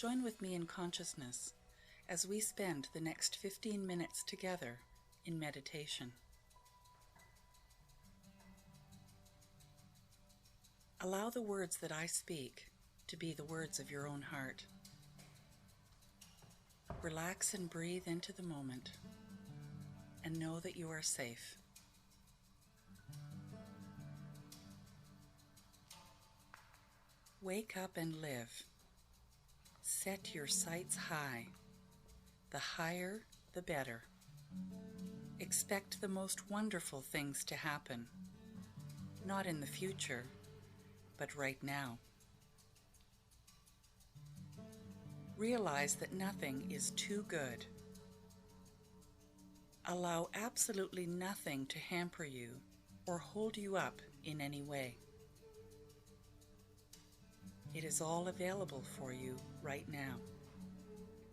Join with me in consciousness as we spend the next 15 minutes together in meditation. Allow the words that I speak to be the words of your own heart. Relax and breathe into the moment, and know that you are safe. Wake up and live. Set your sights high. The higher, the better. Expect the most wonderful things to happen, not in the future, but right now. Realize that nothing is too good. Allow absolutely nothing to hamper you or hold you up in any way. It is all available for you right now.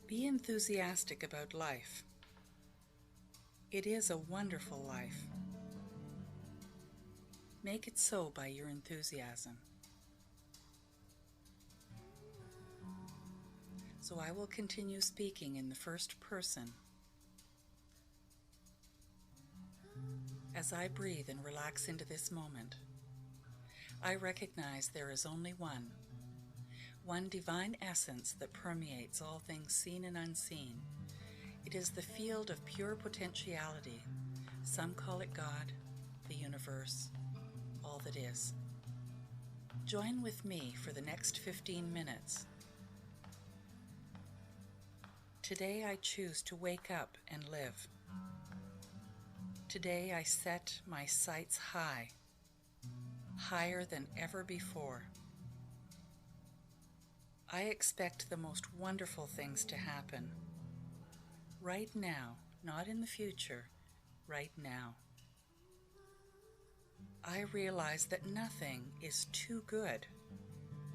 Be enthusiastic about life. It is a wonderful life. Make it so by your enthusiasm. So I will continue speaking in the first person. As I breathe and relax into this moment, I recognize there is only one divine essence that permeates all things seen and unseen. It is the field of pure potentiality. Some call it God, the universe, all that is. Join with me for the next 15 minutes. Today I choose to wake up and live. Today I set my sights high, higher than ever before. I expect the most wonderful things to happen. Right now, not in the future, right now. I realize that nothing is too good.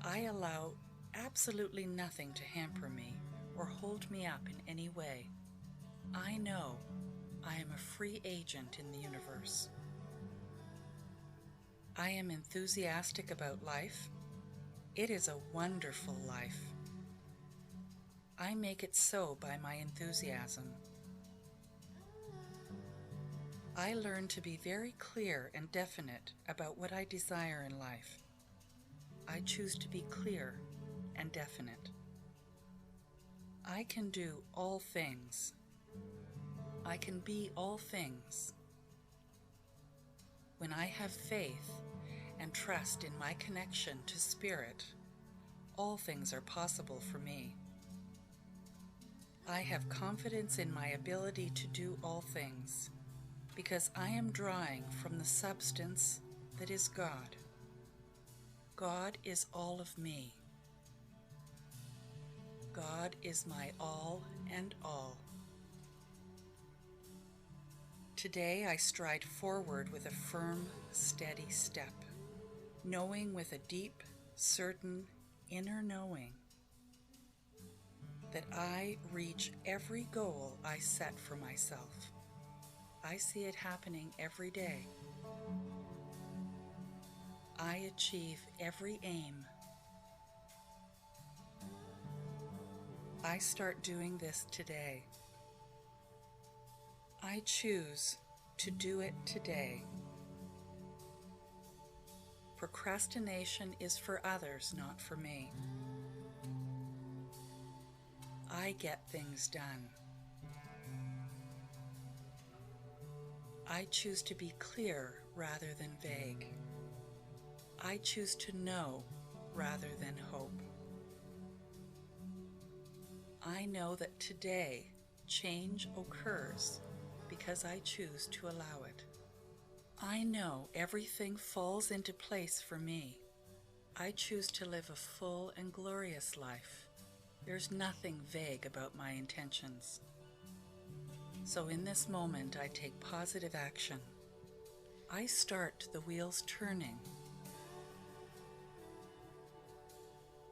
I allow absolutely nothing to hamper me or hold me up in any way. I know I am a free agent in the universe. I am enthusiastic about life. It is a wonderful life. I make it so by my enthusiasm. I learn to be very clear and definite about what I desire in life. I choose to be clear and definite. I can do all things. I can be all things. When I have faith and trust in my connection to Spirit, all things are possible for me. I have confidence in my ability to do all things, because I am drawing from the substance that is God. God is all of me. God is my all and all. Today I stride forward with a firm, steady step, knowing with a deep, certain inner knowing that I reach every goal I set for myself. I see it happening every day. I achieve every aim. I start doing this today. I choose to do it today. Procrastination is for others, not for me. I get things done. I choose to be clear rather than vague. I choose to know rather than hope. I know that today change occurs because I choose to allow it. I know everything falls into place for me. I choose to live a full and glorious life. There's nothing vague about my intentions. So in this moment, I take positive action. I start the wheels turning.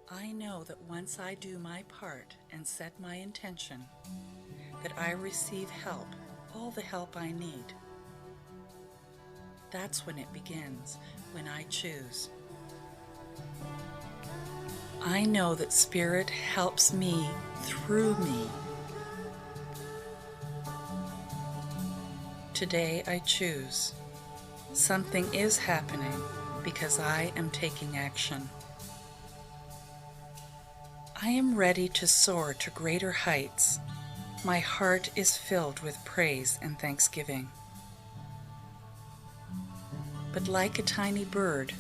I know that once I do my part and set my intention, that I receive help, all the help I need. That's when it begins, when I choose. I know that Spirit helps me through me. Today I choose. Something is happening because I am taking action. I am ready to soar to greater heights. My heart is filled with praise and thanksgiving. But like a tiny bird,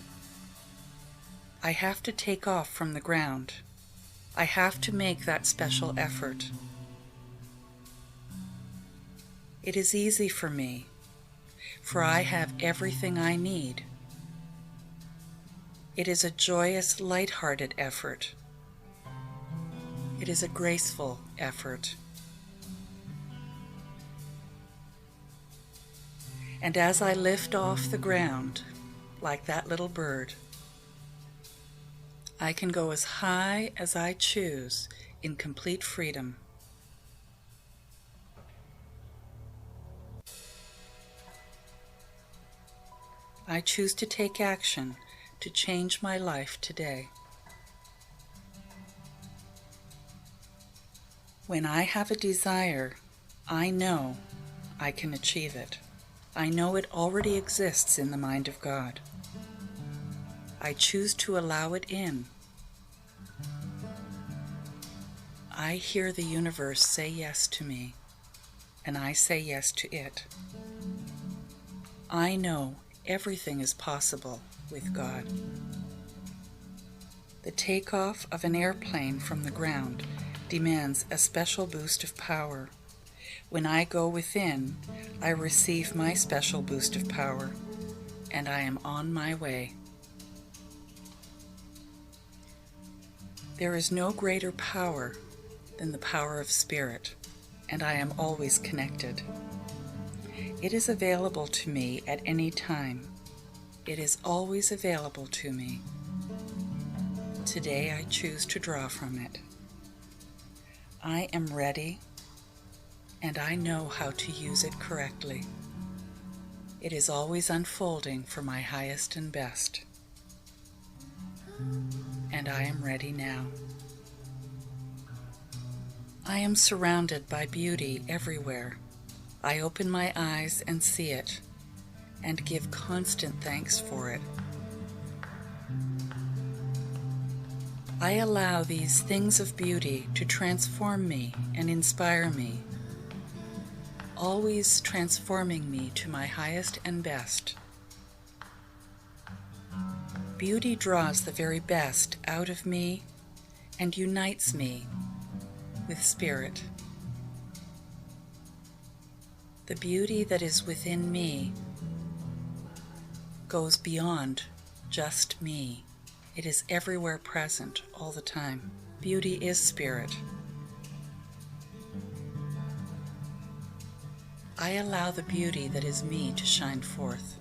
I have to take off from the ground. I have to make that special effort. It is easy for me, for I have everything I need. It is a joyous, light-hearted effort. It is a graceful effort. And as I lift off the ground, like that little bird, I can go as high as I choose in complete freedom. I choose to take action to change my life today. When I have a desire, I know I can achieve it. I know it already exists in the mind of God. I choose to allow it in. I hear the universe say yes to me, and I say yes to it. I know everything is possible with God. The takeoff of an airplane from the ground demands a special boost of power. When I go within, I receive my special boost of power, and I am on my way. There is no greater power than the power of Spirit, and I am always connected. It is available to me at any time. It is always available to me. Today I choose to draw from it. I am ready, and I know how to use it correctly. It is always unfolding for my highest and best. And I am ready now. I am surrounded by beauty everywhere. I open my eyes and see it, and give constant thanks for it. I allow these things of beauty to transform me and inspire me, always transforming me to my highest and best. Beauty draws the very best out of me and unites me with Spirit. The beauty that is within me goes beyond just me. It is everywhere present all the time. Beauty is Spirit. I allow the beauty that is me to shine forth.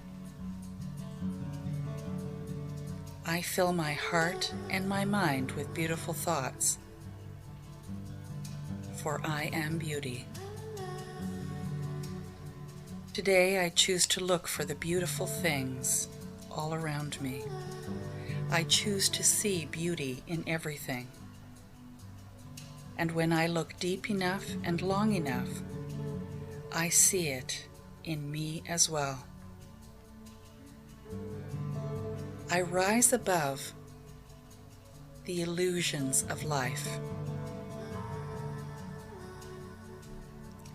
I fill my heart and my mind with beautiful thoughts, for I am beauty. Today I choose to look for the beautiful things all around me. I choose to see beauty in everything. And when I look deep enough and long enough, I see it in me as well. I rise above the illusions of life.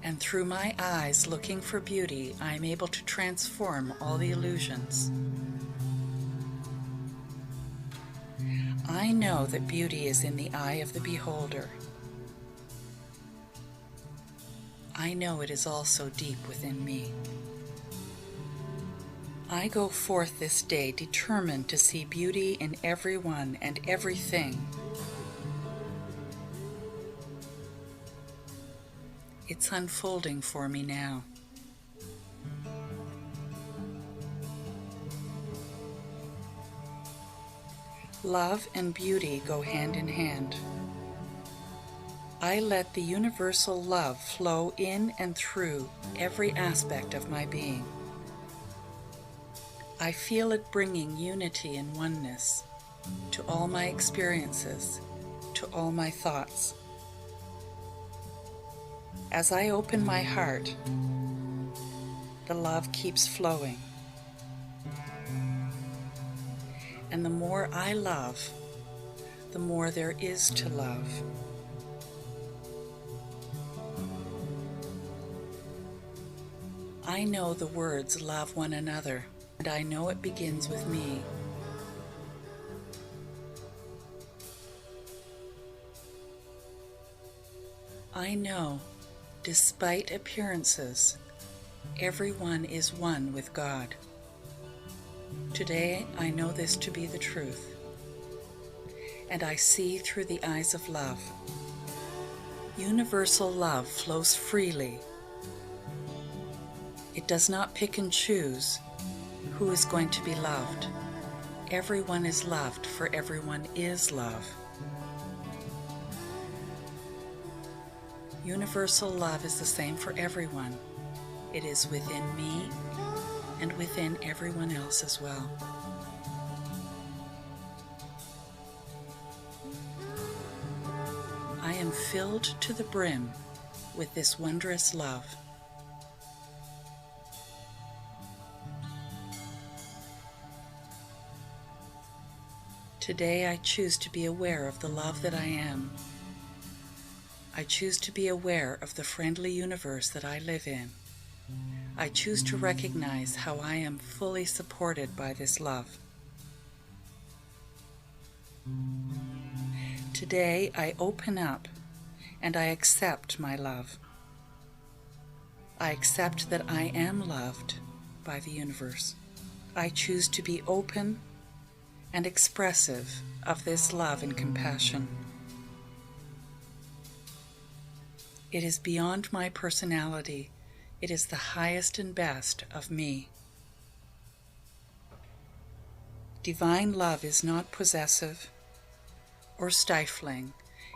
And through my eyes looking for beauty, I am able to transform all the illusions. I know that beauty is in the eye of the beholder. I know it is also deep within me. I go forth this day determined to see beauty in everyone and everything. It's unfolding for me now. Love and beauty go hand in hand. I let the universal love flow in and through every aspect of my being. I feel it bringing unity and oneness. to all my experiences, to all my thoughts. As I open my heart, the love keeps flowing. And the more I love, the more there is to love. I know the words "love one another," and I know it begins with me. I know, despite appearances, everyone is one with God. Today I know this to be the truth, and I see through the eyes of love. Universal love flows freely. It does not pick and choose who is going to be loved. Everyone is loved, for everyone is love. Universal love is the same for everyone. It is within me and within everyone else as well. I am filled to the brim with this wondrous love. Today I choose to be aware of the love that I am. I choose to be aware of the friendly universe that I live in. I choose to recognize how I am fully supported by this love. Today I open up and I accept my love. I accept that I am loved by the universe. I choose to be open and expressive of this love and compassion. It is beyond my personality. It is the highest and best of me. Divine love is not possessive or stifling.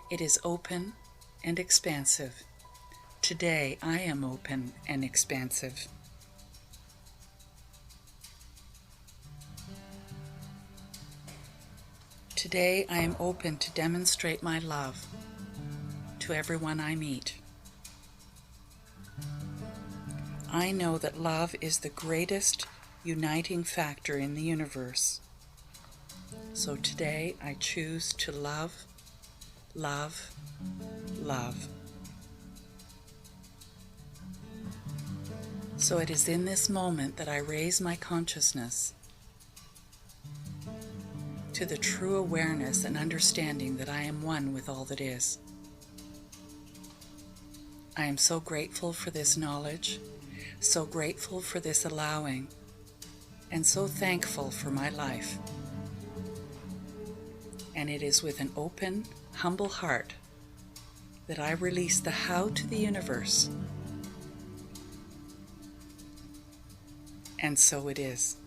It is open and expansive. Today I am open and expansive. Today I am open to demonstrate my love to everyone I meet. I know that love is the greatest uniting factor in the universe. So today I choose to love, love, love. So it is in this moment that I raise my consciousness to the true awareness and understanding that I am one with all that is. I am so grateful for this knowledge, so grateful for this allowing, and so thankful for my life. And it is with an open, humble heart that I release the how to the universe. And so it is.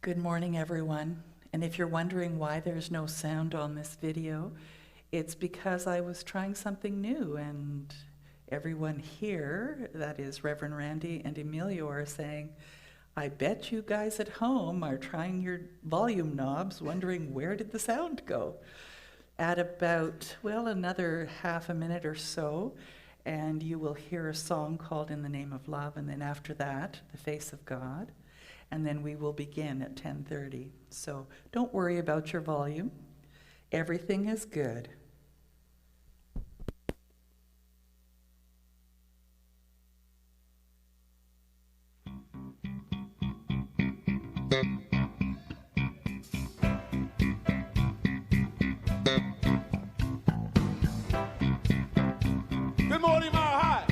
Good morning, everyone. And if you're wondering why there's no sound on this video, it's because I was trying something new, and everyone here, that is Reverend Randy and Emilio, are saying, I bet you guys at home are trying your volume knobs, wondering where did the sound go. At about, well, another half a minute or so, and you will hear a song called In the Name of Love, and then after that, The Face of God. And then we will begin at 10:30. So don't worry about your volume. Everything is good. Good morning, Mile High.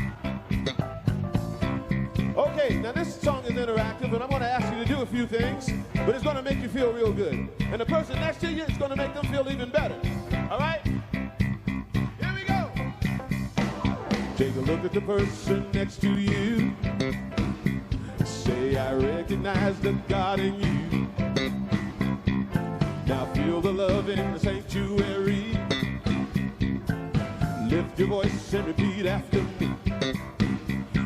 Okay, now this song is interactive, and I'm going to ask you to do a few things, but it's going to make you feel real good. And the person next to you, it's going to make them feel even better. All right? Here we go. Take a look at the person next to you. Say, I recognize the God in you. Now feel the love in the sanctuary. Lift your voice and repeat after me.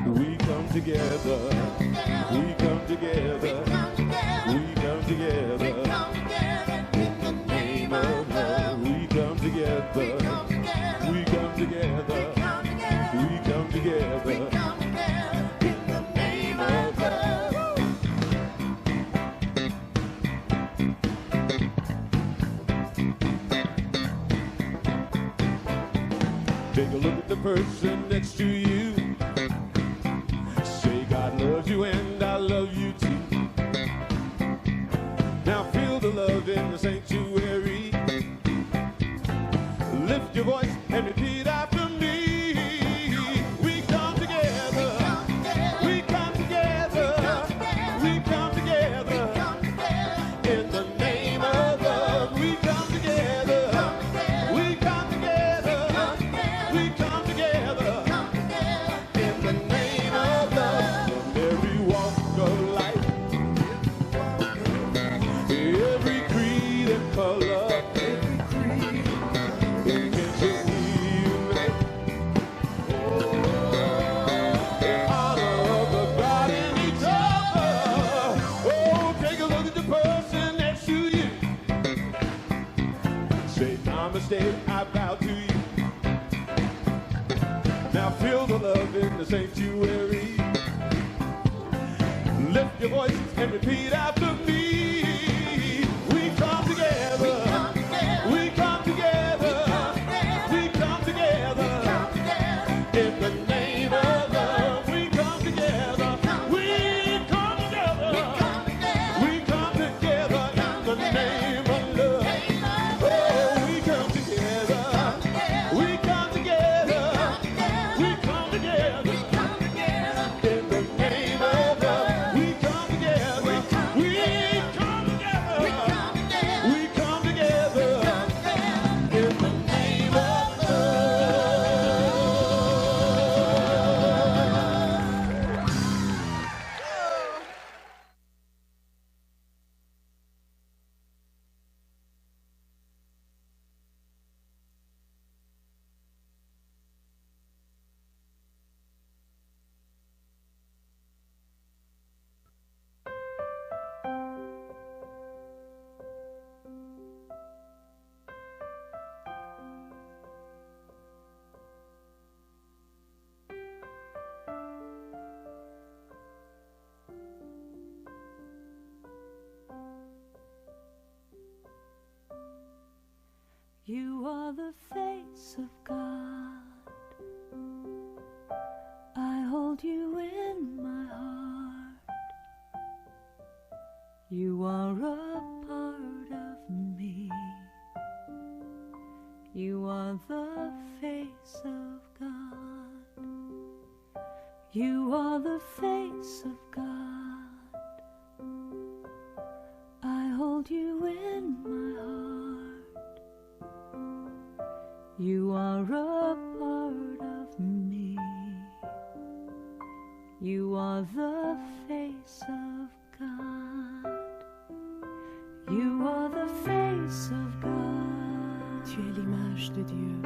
We come together. We come together. We come together. In the name of love. We come together. We come together. We come together. In the name of love. Take a look at the person next to you. Say, God loves you and I love you too. Now feel the love in the sanctuary. Lift your voice and repeat after me. We come together. We come together. We come together. In the name of love. We come together. We come together. We come together. In the name of love. From every walk of life, every creed and color, intention unite. In honor of the God in each other. Oh, take a look at the person next to you. Say, namaste, I bow to you. Now feel the love in the sanctuary. Lift your voice and repeat after me. We come together. We come together. We come together. In the name of love. We come together. We come together. We come together in the name of love. Oh, we come together. We come together. We come together. In the name of love. We come together. We come together. We come together. In the name of You are the face of God. I hold you in my heart. You are a part of me. You are the face of God. You are the face of God. I hold you in my heart. You are a part of me. You are the face of God. Tu es l'image de Dieu.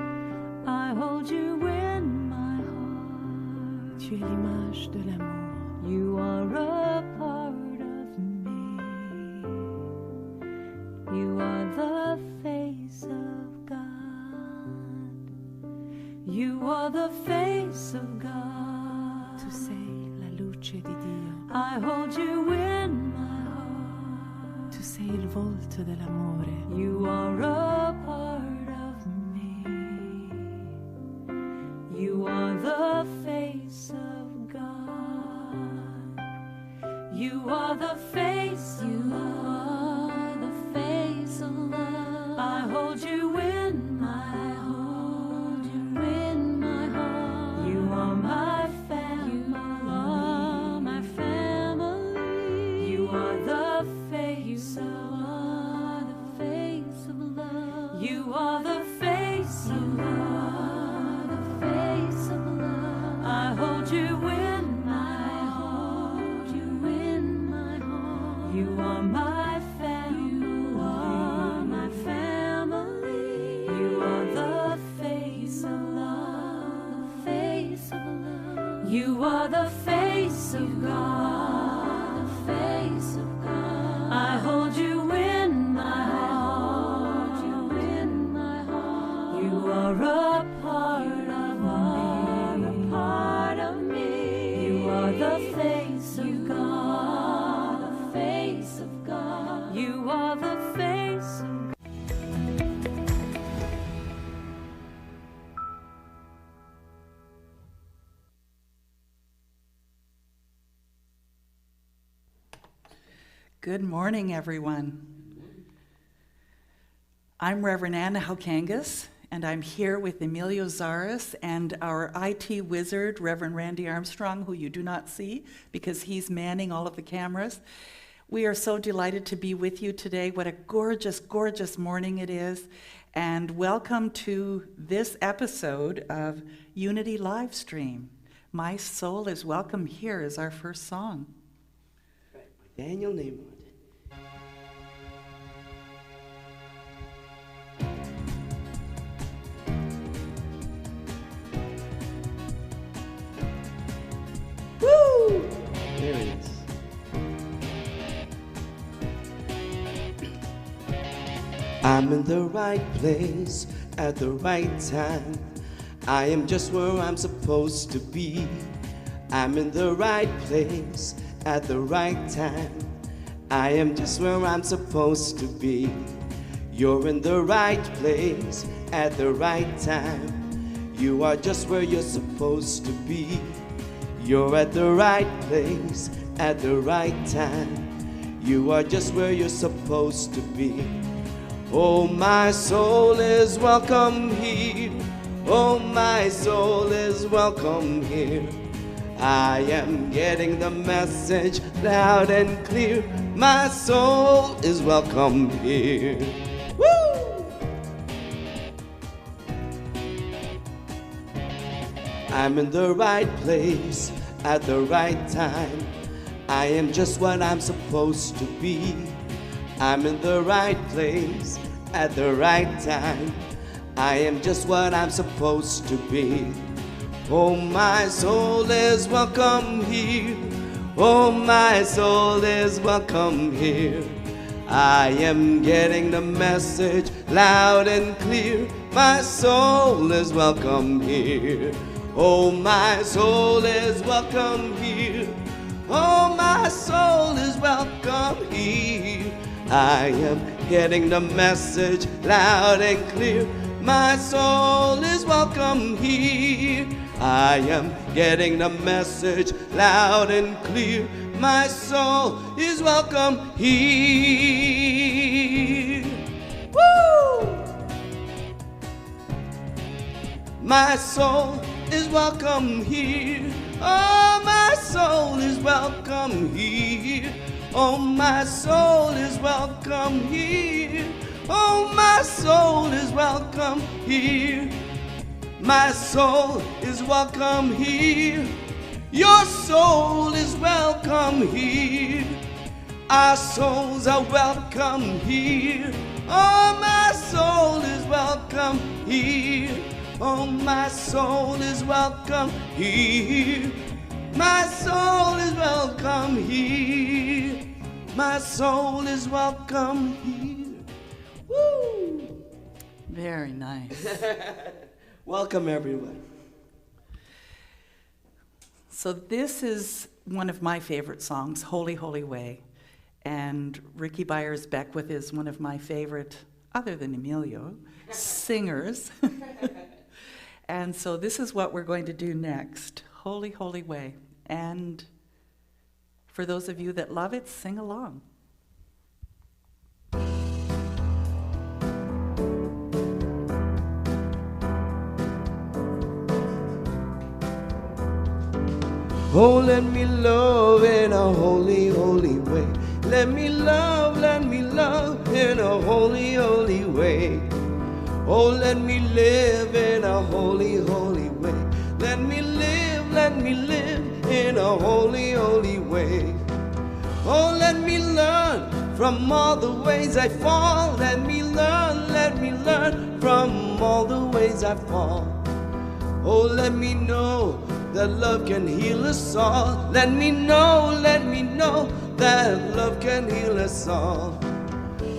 I hold you in my heart. Tu es l'image de l'amour. You are a part of me. You are the face of God. You are the face of God. Tu sei la luce di Dio. I hold you in my heart. Tu sei il volto dell'amore. You are a part of me. You are the face of God. You are the face. You are the face of love. I hold you in my heart. You in my heart. You are my family. You are my family. You are the face. You are the face of love. You are the face. You are the face of love. I hold you in my heart. You in my heart. You are my family. You are my family. You are the face of love. The face of love. You are the face of God. The face of God. I hold you in my heart. You in my heart. You are a part of me. A part of me. You are the face of God. The face of God. You are the face of God. Good morning, everyone. I'm Reverend Anna Halkangas, and I'm here with Emilio Zaras and our IT wizard, Reverend Randy Armstrong, who you do not see because he's manning all of the cameras. We are so delighted to be with you today. What a gorgeous, gorgeous morning it is. And welcome to this episode of Unity Livestream. My Soul is Welcome Here is our first song. Daniel Neyman. Woo! There it is. I'm in the right place at the right time. I am just where I'm supposed to be. I'm in the right place at the right time. I am just where I'm supposed to be. You're in the right place at the right time. You are just where you're supposed to be. You're at the right place at the right time. You are just where you're supposed to be. Oh, my soul is welcome here. Oh, my soul is welcome here. I am getting the message loud and clear. My soul is welcome here. Woo! I'm in the right place at the right time. I am just what I'm supposed to be. I'm in the right place at the right time. I am just what I'm supposed to be. Oh, my soul is welcome here. Oh, my soul is welcome here. I am getting the message loud and clear. My soul is welcome here. Oh, my soul is welcome here. Oh, my soul is welcome here. I am getting the message loud and clear. My soul is welcome here. I am getting the message loud and clear. My soul is welcome here. Woo! My soul is welcome here. Oh, my soul is welcome here. Oh, my soul is welcome here. Oh, my soul is welcome here. My soul is welcome here. Your soul is welcome here. Our souls are welcome here. Oh, my soul is welcome here. Oh, my soul is welcome here. My soul is welcome here. My soul is welcome here. Woo! Very nice. Welcome, everyone. So this is one of my favorite songs, Holy, Holy Way. And Ricky Byers-Beckwith is one of my favorite, other than Emilio, singers. And so this is what we're going to do next, Holy, Holy Way. And for those of you that love it, sing along. Oh, let me love in a holy, holy way. Let me love in a holy, holy way. Oh, let me live in a holy, holy way. Let me live in a holy, holy way. Oh, let me learn from all the ways I fall. Let me learn from all the ways I fall. Oh, let me know that love can heal us all. Let me know that love can heal us all.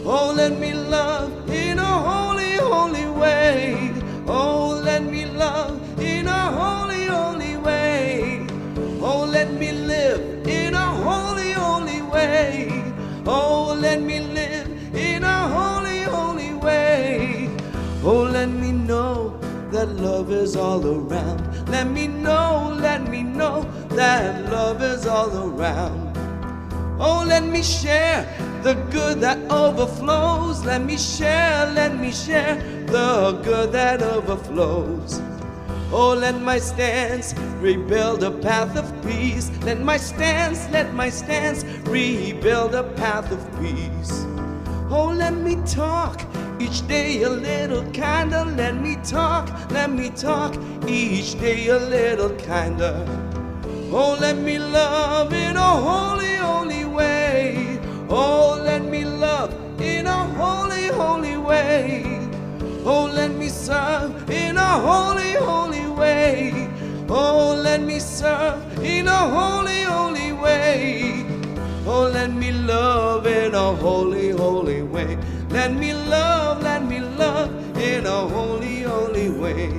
Oh, let me love in a holy, holy way. Oh, let me love in a holy, holy way. Oh, let me live in a holy, holy way. Oh, let me live in a holy, holy way. Oh, let me know that love is all around. Let me know that love is all around. Oh, let me share the good that overflows. Let me share the good that overflows. Oh, let my stance rebuild a path of peace. Let my stance rebuild a path of peace. Oh, let me talk each day a little kinder. Let me talk each day a little kinder. Oh, let me love in a holy, holy way. Oh, let me love in a holy, holy way. Oh, let me serve in a holy, holy way. Oh, let me serve in a holy, holy way. Oh, let me love in a holy, holy way. Let me love in a holy, holy way.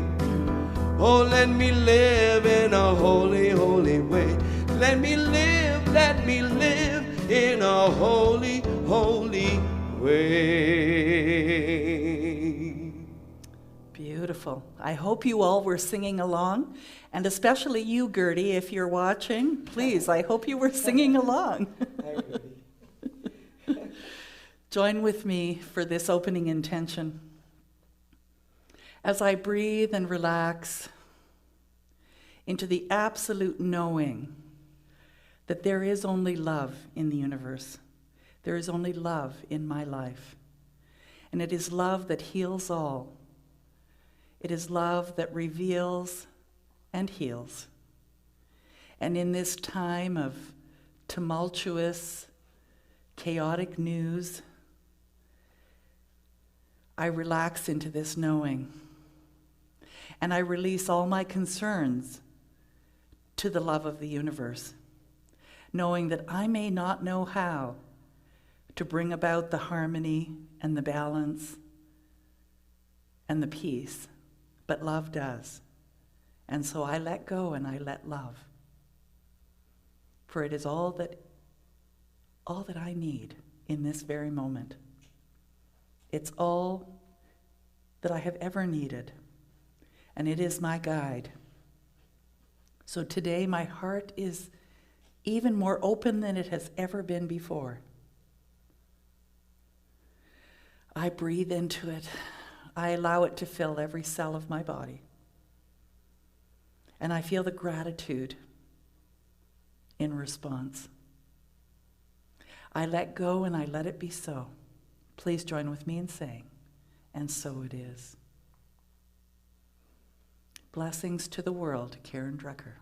Oh, let me live in a holy, holy way. Let me live in a holy, holy way. Beautiful. I hope you all were singing along, and especially you, Gertie, if you're watching, please, I hope you were singing along. Join with me for this opening intention. As I breathe and relax into the absolute knowing that there is only love in the universe. There is only love in my life. And it is love that heals all. It is love that reveals and heals. And in this time of tumultuous, chaotic news, I relax into this knowing. And I release all my concerns to the love of the universe, knowing that I may not know how to bring about the harmony and the balance and the peace, but love does. And so I let go and I let love. For it is all that I need in this very moment. It's all that I have ever needed, and it is my guide. So today my heart is even more open than it has ever been before. I breathe into it. I allow it to fill every cell of my body. And I feel the gratitude in response. I let go and I let it be so. Please join with me in saying, and so it is. Blessings to the world, Karen Drucker.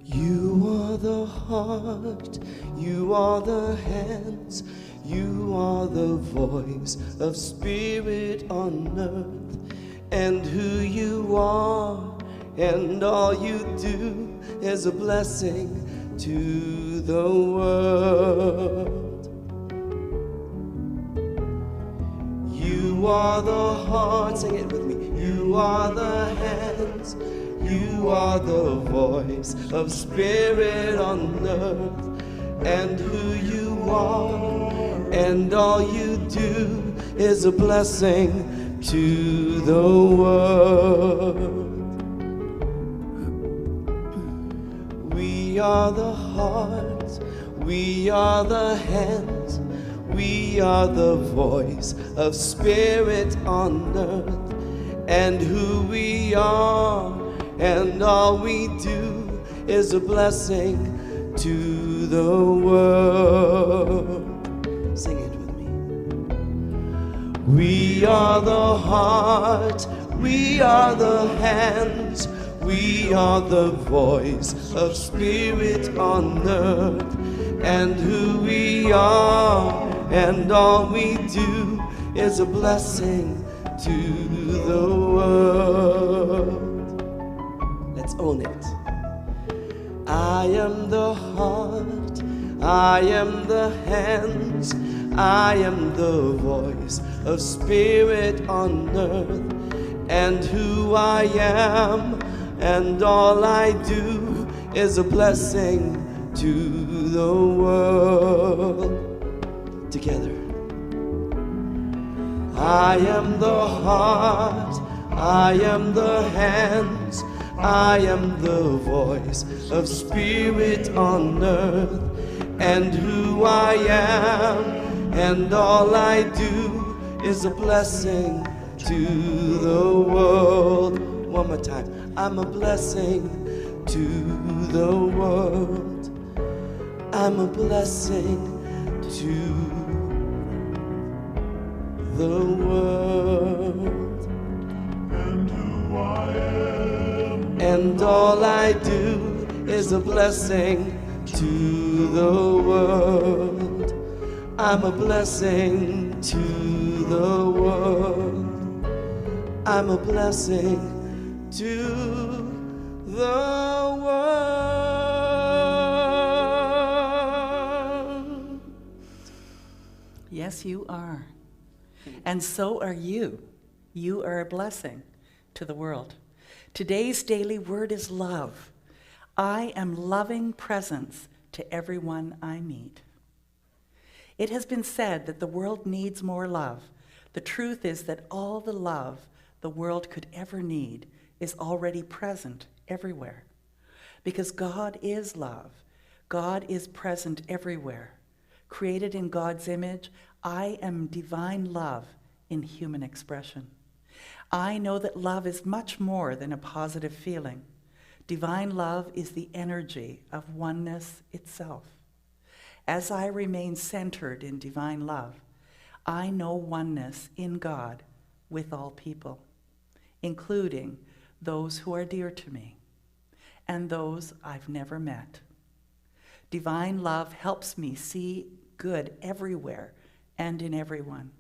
You are the heart, you are the hands, you are the voice of spirit on earth. And who you are and all you do is a blessing to the world. You are the heart, sing it with me. You are the hands, you are the voice of spirit on earth. And who you are and all you do is a blessing to the world. We are the heart, we are the hands, we are the voice of spirit on earth. And who we are and all we do is a blessing to the world. Sing it with me. We are the heart, we are the hands, we are the voice of spirit on earth. And who we are and all we do is a blessing to the world. Let's own it. I am the heart, I am the hands, I am the voice of spirit on earth. And who I am and all I do is a blessing to the world. Together. I am the heart, I am the hands, I am the voice of spirit on earth. And who I am and all I do is a blessing to the world. One more time. I'm a blessing to the world. I'm a blessing to the world. And who I am, and all I do is a blessing to the world. I'm a blessing to the world. I'm a blessing to the world. Yes, you are. And so are you. You are a blessing to the world. Today's daily word is love. I am loving presence to everyone I meet. It has been said that the world needs more love. The truth is that all the love the world could ever need is already present everywhere. Because God is love. God is present everywhere. Created in God's image, I am divine love in human expression. I know that love is much more than a positive feeling. Divine love is the energy of oneness itself. As I remain centered in divine love, I know oneness in God with all people, including those who are dear to me and those I've never met. Divine love helps me see good everywhere and in everyone.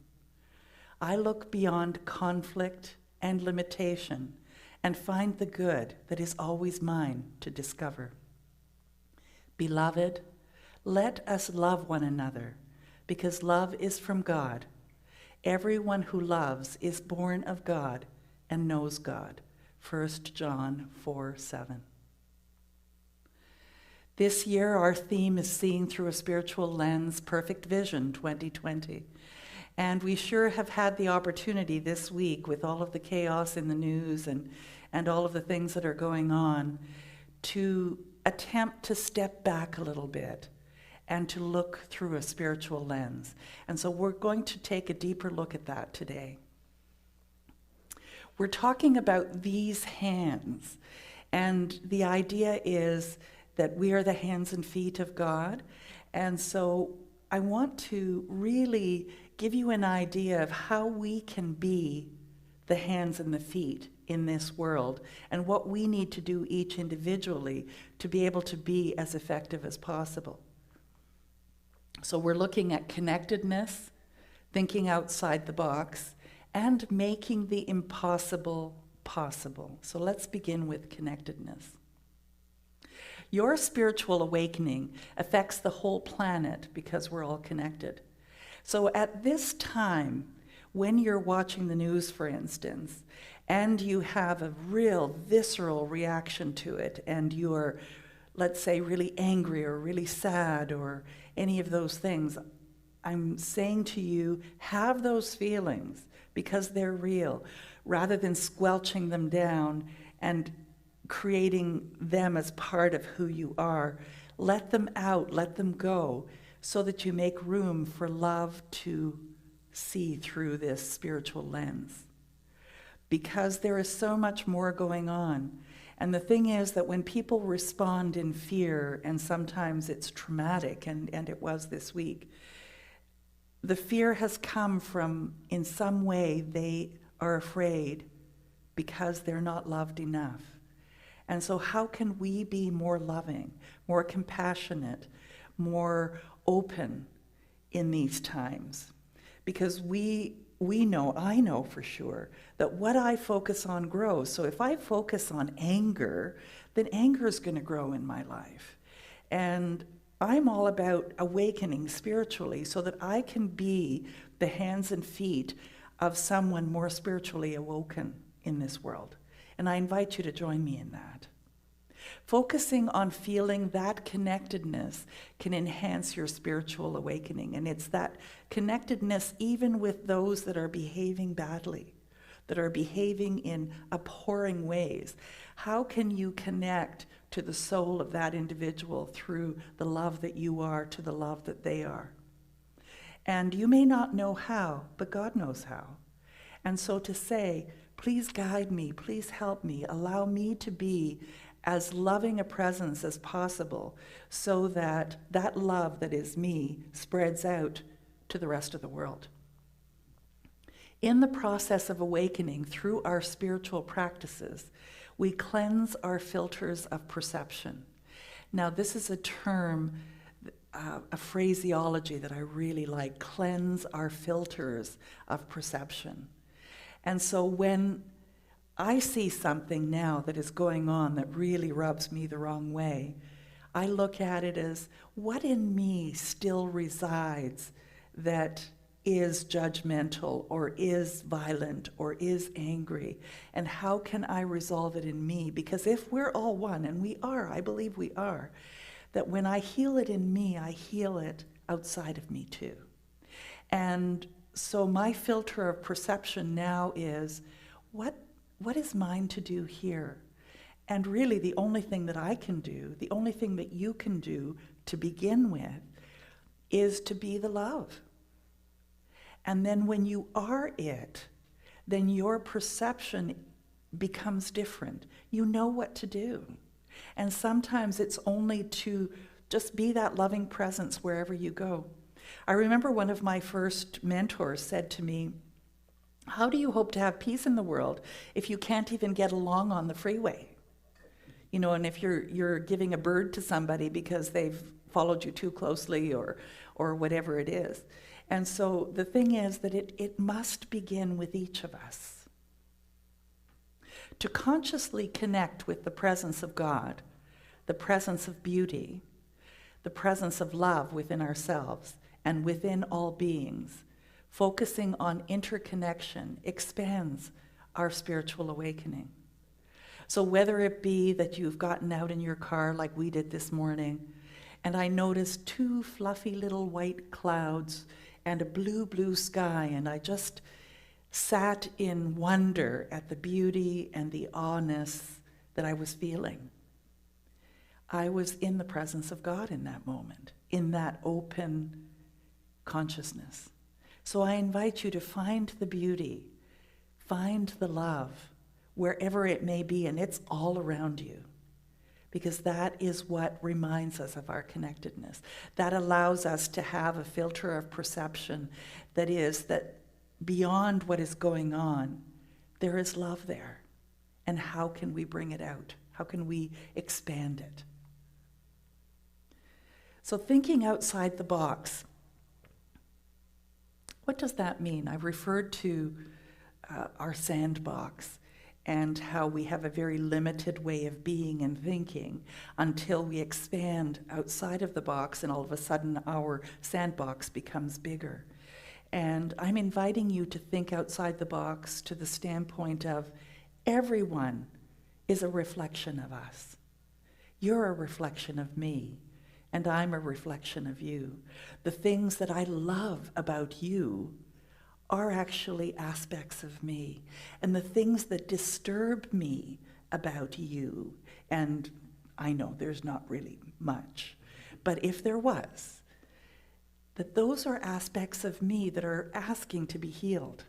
I look beyond conflict and limitation and find the good that is always mine to discover. Beloved, let us love one another, because love is from God. Everyone who loves is born of God and knows God. 1 John 4:7. This year, our theme is Seeing Through a Spiritual Lens, Perfect Vision 2020. And we sure have had the opportunity this week, with all of the chaos in the news and all of the things that are going on, to attempt to step back a little bit and to look through a spiritual lens. And so we're going to take a deeper look at that today. We're talking about these hands, and the idea is that we are the hands and feet of God. And so I want to really give you an idea of how we can be the hands and the feet in this world and what we need to do each individually to be able to be as effective as possible. So we're looking at connectedness, thinking outside the box, and making the impossible possible. So let's begin with connectedness. Your spiritual awakening affects the whole planet because we're all connected. So at this time, when you're watching the news, for instance, and you have a real visceral reaction to it, and you're, let's say, really angry or really sad or any of those things, I'm saying to you, have those feelings because they're real, rather than squelching them down and creating them as part of who you are. Let them out, let them go, so that you make room for love to see through this spiritual lens. Because there is so much more going on. And the thing is that when people respond in fear, and sometimes it's traumatic, and it was this week, the fear has come from, in some way, they are afraid because they're not loved enough. And so how can we be more loving, more compassionate, more open in these times? Because we know, I know for sure, that what I focus on grows. So if I focus on anger, then anger is going to grow in my life. And I'm all about awakening spiritually so that I can be the hands and feet of someone more spiritually awoken in this world. And I invite you to join me in that. Focusing on feeling that connectedness can enhance your spiritual awakening. And it's that connectedness even with those that are behaving badly, that are behaving in abhorring ways. How can you connect to the soul of that individual through the love that you are to the love that they are? And you may not know how, but God knows how. And so to say, please guide me, please help me, allow me to be as loving a presence as possible so that that love that is me spreads out to the rest of the world. In the process of awakening through our spiritual practices, we cleanse our filters of perception. Now, this is a term, a phraseology that I really like, cleanse our filters of perception. And so when I see something now that is going on that really rubs me the wrong way, I look at it as, what in me still resides that is judgmental or is violent or is angry, and how can I resolve it in me? Because if we're all one, and we are, I believe we are, that when I heal it in me, I heal it outside of me too. And so my filter of perception now is, what is mine to do here? And really the only thing that I can do, the only thing that you can do to begin with, is to be the love. And then when you are it, then your perception becomes different. You know what to do. And sometimes it's only to just be that loving presence wherever you go. I remember one of my first mentors said to me, how do you hope to have peace in the world if you can't even get along on the freeway? You know, and if you're giving a bird to somebody because they've followed you too closely or whatever it is. And so the thing is that it must begin with each of us. To consciously connect with the presence of God, the presence of beauty, the presence of love within ourselves and within all beings, focusing on interconnection expands our spiritual awakening. So whether it be that you've gotten out in your car like we did this morning, and I noticed 2 fluffy little white clouds and a blue sky, and I just sat in wonder at the beauty and the awness that I was feeling. I was in the presence of God in that moment, in that open consciousness. So I invite you to find the beauty, find the love, wherever it may be, and it's all around you. Because that is what reminds us of our connectedness. That allows us to have a filter of perception that is that beyond what is going on, there is love there. And how can we bring it out? How can we expand it? So thinking outside the box, what does that mean? I've referred to our sandbox and how we have a very limited way of being and thinking until we expand outside of the box, and all of a sudden our sandbox becomes bigger. And I'm inviting you to think outside the box to the standpoint of everyone is a reflection of us. You're a reflection of me, and I'm a reflection of you. The things that I love about you are actually aspects of me. And the things that disturb me about you, and I know there's not really much, but if there was, that those are aspects of me that are asking to be healed.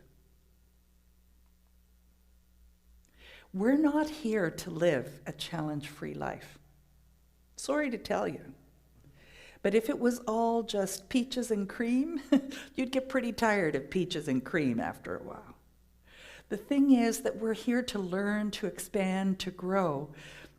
We're not here to live a challenge-free life. Sorry to tell you. But if it was all just peaches and cream, you'd get pretty tired of peaches and cream after a while. The thing is that we're here to learn, to expand, to grow.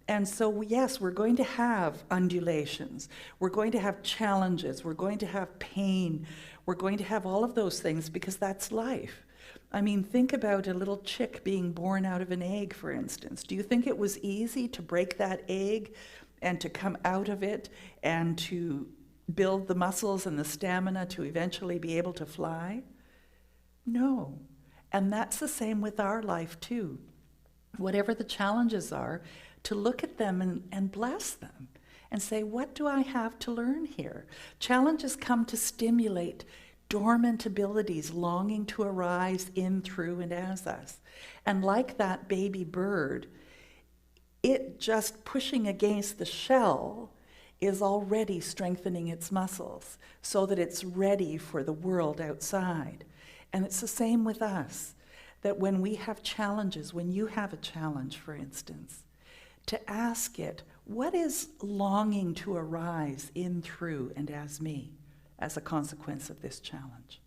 And so, yes, we're going to have undulations. We're going to have challenges. We're going to have pain. We're going to have all of those things because that's life. I mean, think about a little chick being born out of an egg, for instance. Do you think it was easy to break that egg and to come out of it and to build the muscles and the stamina to eventually be able to fly? No. And that's the same with our life too. Whatever the challenges are, to look at them and bless them and say, what do I have to learn here? Challenges come to stimulate dormant abilities longing to arise in, through, and as us. And like that baby bird, it just pushing against the shell is already strengthening its muscles so that it's ready for the world outside. And it's the same with us, that when we have challenges, when you have a challenge, for instance, to ask it, what is longing to arise in, through, and as me as a consequence of this challenge?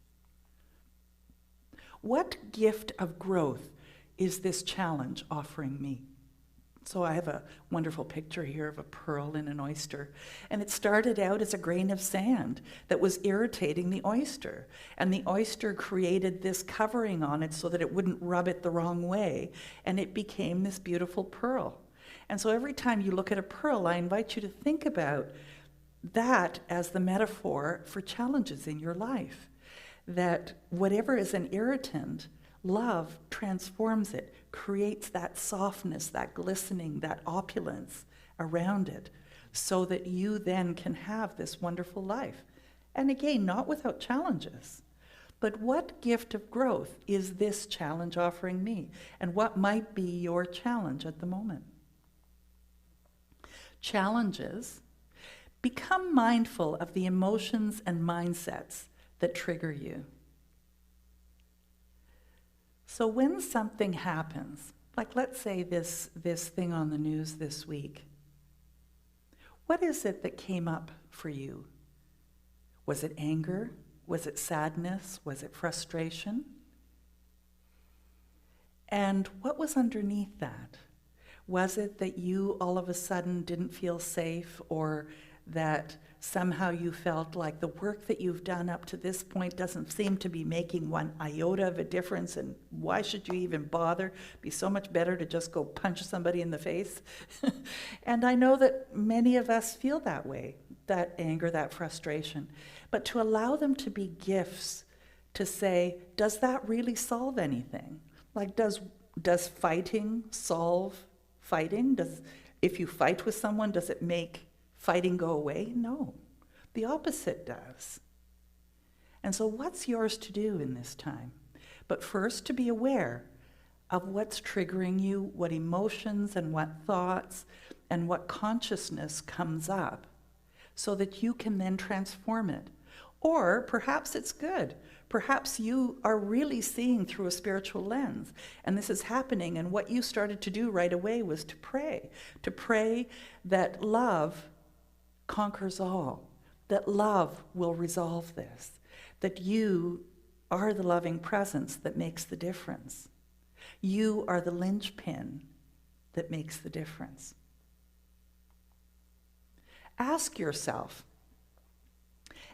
What gift of growth is this challenge offering me? So I have a wonderful picture here of a pearl in an oyster. And it started out as a grain of sand that was irritating the oyster. And the oyster created this covering on it so that it wouldn't rub it the wrong way. And it became this beautiful pearl. And so every time you look at a pearl, I invite you to think about that as the metaphor for challenges in your life. That whatever is an irritant, love transforms it, creates that softness, that glistening, that opulence around it, so that you then can have this wonderful life. And again, not without challenges. But what gift of growth is this challenge offering me? And what might be your challenge at the moment? Challenges. Become mindful of the emotions and mindsets that trigger you. So when something happens, like let's say this thing on the news this week, what is it that came up for you? Was it anger? Was it sadness? Was it frustration? And what was underneath that? Was it that you all of a sudden didn't feel safe, or that somehow you felt like the work that you've done up to this point doesn't seem to be making one iota of a difference, and why should you even bother? It'd be so much better to just go punch somebody in the face. And I know that many of us feel that way, that anger, that frustration. But to allow them to be gifts, to say, does that really solve anything? Like, does fighting solve fighting? If you fight with someone, does it make fighting go away? No. The opposite does. And so what's yours to do in this time? But first, to be aware of what's triggering you, what emotions and what thoughts and what consciousness comes up, so that you can then transform it. Or perhaps it's good. Perhaps you are really seeing through a spiritual lens, and this is happening, and what you started to do right away was to pray that love conquers all, that love will resolve this, that you are the loving presence that makes the difference. You are the linchpin that makes the difference. Ask yourself,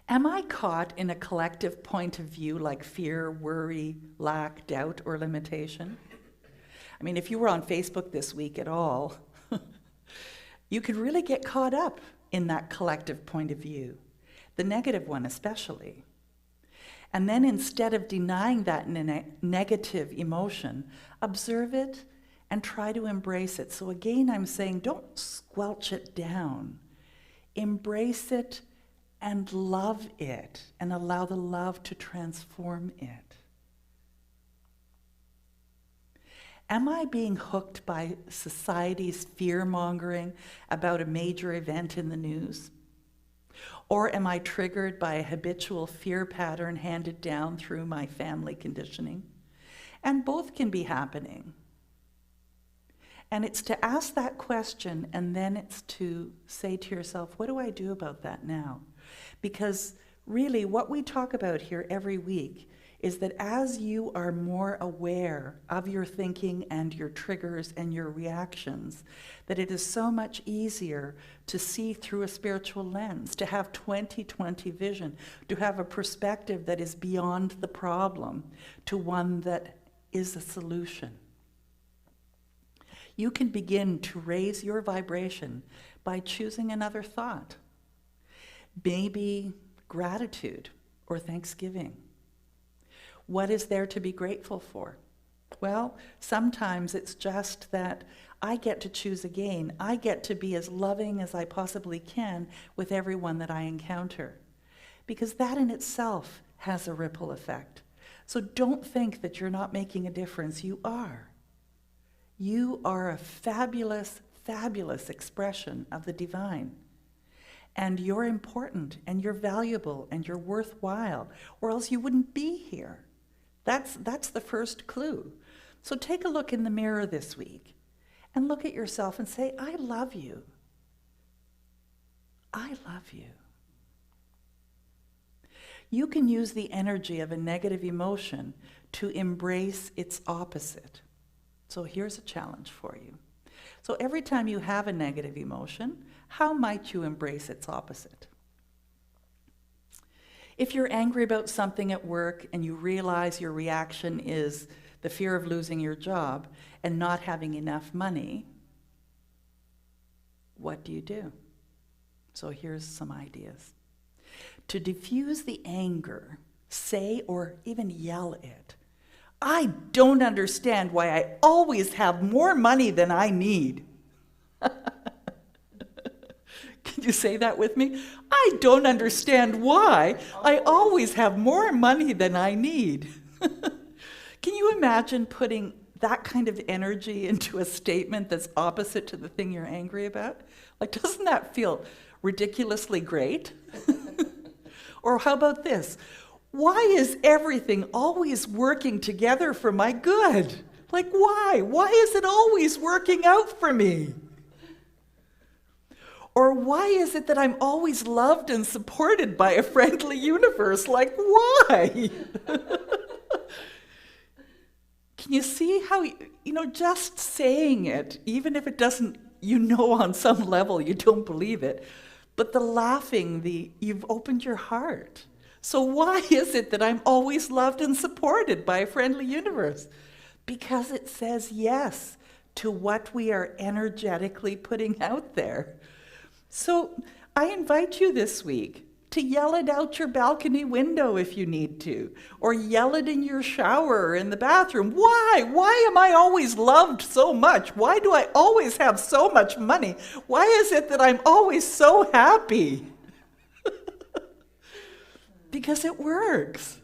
am I caught in a collective point of view like fear, worry, lack, doubt, or limitation? I mean, if you were on Facebook this week at all, you could really get caught up in that collective point of view, the negative one especially. And then instead of denying that negative emotion, observe it and try to embrace it. So again, I'm saying don't squelch it down. Embrace it and love it and allow the love to transform it. Am I being hooked by society's fear-mongering about a major event in the news? Or am I triggered by a habitual fear pattern handed down through my family conditioning? And both can be happening. And it's to ask that question, and then it's to say to yourself, what do I do about that now? Because really what we talk about here every week is that as you are more aware of your thinking and your triggers and your reactions, that it is so much easier to see through a spiritual lens, to have 20/20 vision, to have a perspective that is beyond the problem to one that is a solution. You can begin to raise your vibration by choosing another thought. Maybe gratitude or thanksgiving. What is there to be grateful for? Well, sometimes it's just that I get to choose again. I get to be as loving as I possibly can with everyone that I encounter. Because that in itself has a ripple effect. So don't think that you're not making a difference. You are. You are a fabulous, fabulous expression of the divine. And you're important, and you're valuable, and you're worthwhile, or else you wouldn't be here. That's the first clue. So take a look in the mirror this week and look at yourself and say, I love you. I love you. You can use the energy of a negative emotion to embrace its opposite. So here's a challenge for you. So every time you have a negative emotion, how might you embrace its opposite? If you're angry about something at work and you realize your reaction is the fear of losing your job and not having enough money, what do you do? So here's some ideas. To diffuse the anger, say or even yell it. I don't understand why I always have more money than I need. Can you say that with me? I don't understand why I always have more money than I need. Can you imagine putting that kind of energy into a statement that's opposite to the thing you're angry about? Like, doesn't that feel ridiculously great? Or how about this? Why is everything always working together for my good? Like, why? Why is it always working out for me? Or why is it that I'm always loved and supported by a friendly universe? Like, why? Can you see how, just saying it, even if it doesn't, on some level you don't believe it, but the laughing, you've opened your heart. So why is it that I'm always loved and supported by a friendly universe? Because it says yes to what we are energetically putting out there. So I invite you this week to yell it out your balcony window if you need to, or yell it in your shower or in the bathroom. Why? Why am I always loved so much? Why do I always have so much money? Why is it that I'm always so happy? Because it works.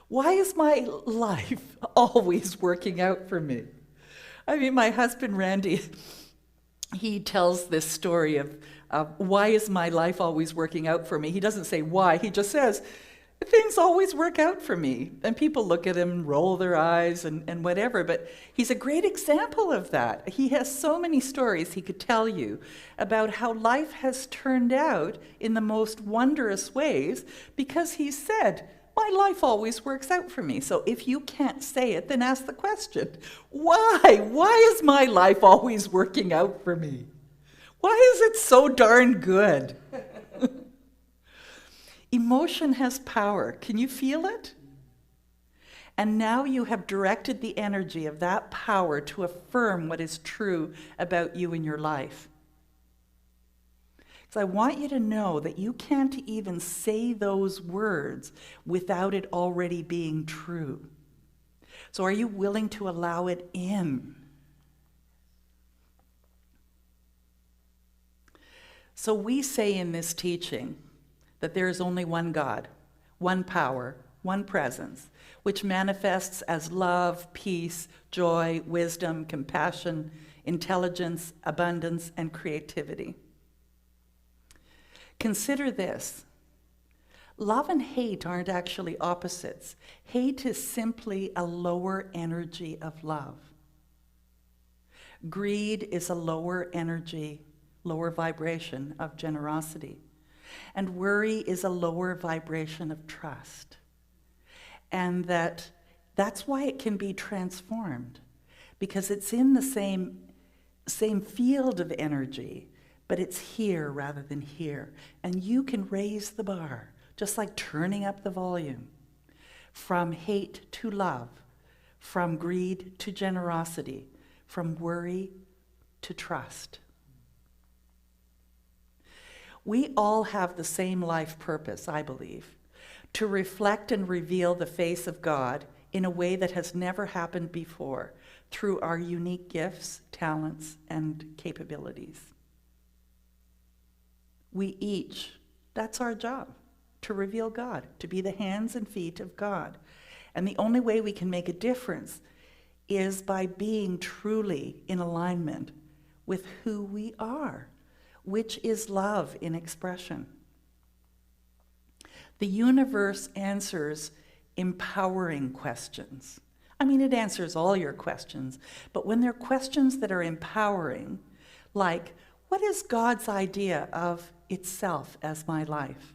Why is my life always working out for me? I mean, my husband, Randy, he tells this story of why is my life always working out for me? He doesn't say why, he just says, things always work out for me. And people look at him and roll their eyes and whatever, but he's a great example of that. He has so many stories he could tell you about how life has turned out in the most wondrous ways because he said, My life always works out for me. So if you can't say it, then ask the question, why? Why is my life always working out for me? Why is it so darn good? Emotion has power. Can you feel it? And now you have directed the energy of that power to affirm what is true about you in your life. So I want you to know that you can't even say those words without it already being true. So are you willing to allow it in? So we say in this teaching that there is only one God, one power, one presence, which manifests as love, peace, joy, wisdom, compassion, intelligence, abundance, and creativity. Consider this. Love and hate aren't actually opposites. Hate is simply a lower energy of love. Greed is a lower energy, lower vibration of generosity. And worry is a lower vibration of trust. And that's why it can be transformed, because it's in the same field of energy, but it's here rather than here. And you can raise the bar, just like turning up the volume, from hate to love, from greed to generosity, from worry to trust. We all have the same life purpose, I believe, to reflect and reveal the face of God in a way that has never happened before, through our unique gifts, talents, and capabilities. We each, that's our job, to reveal God, to be the hands and feet of God. And the only way we can make a difference is by being truly in alignment with who we are, which is love in expression. The universe answers empowering questions. I mean, it answers all your questions, but when they're questions that are empowering, like, what is God's idea of itself as my life?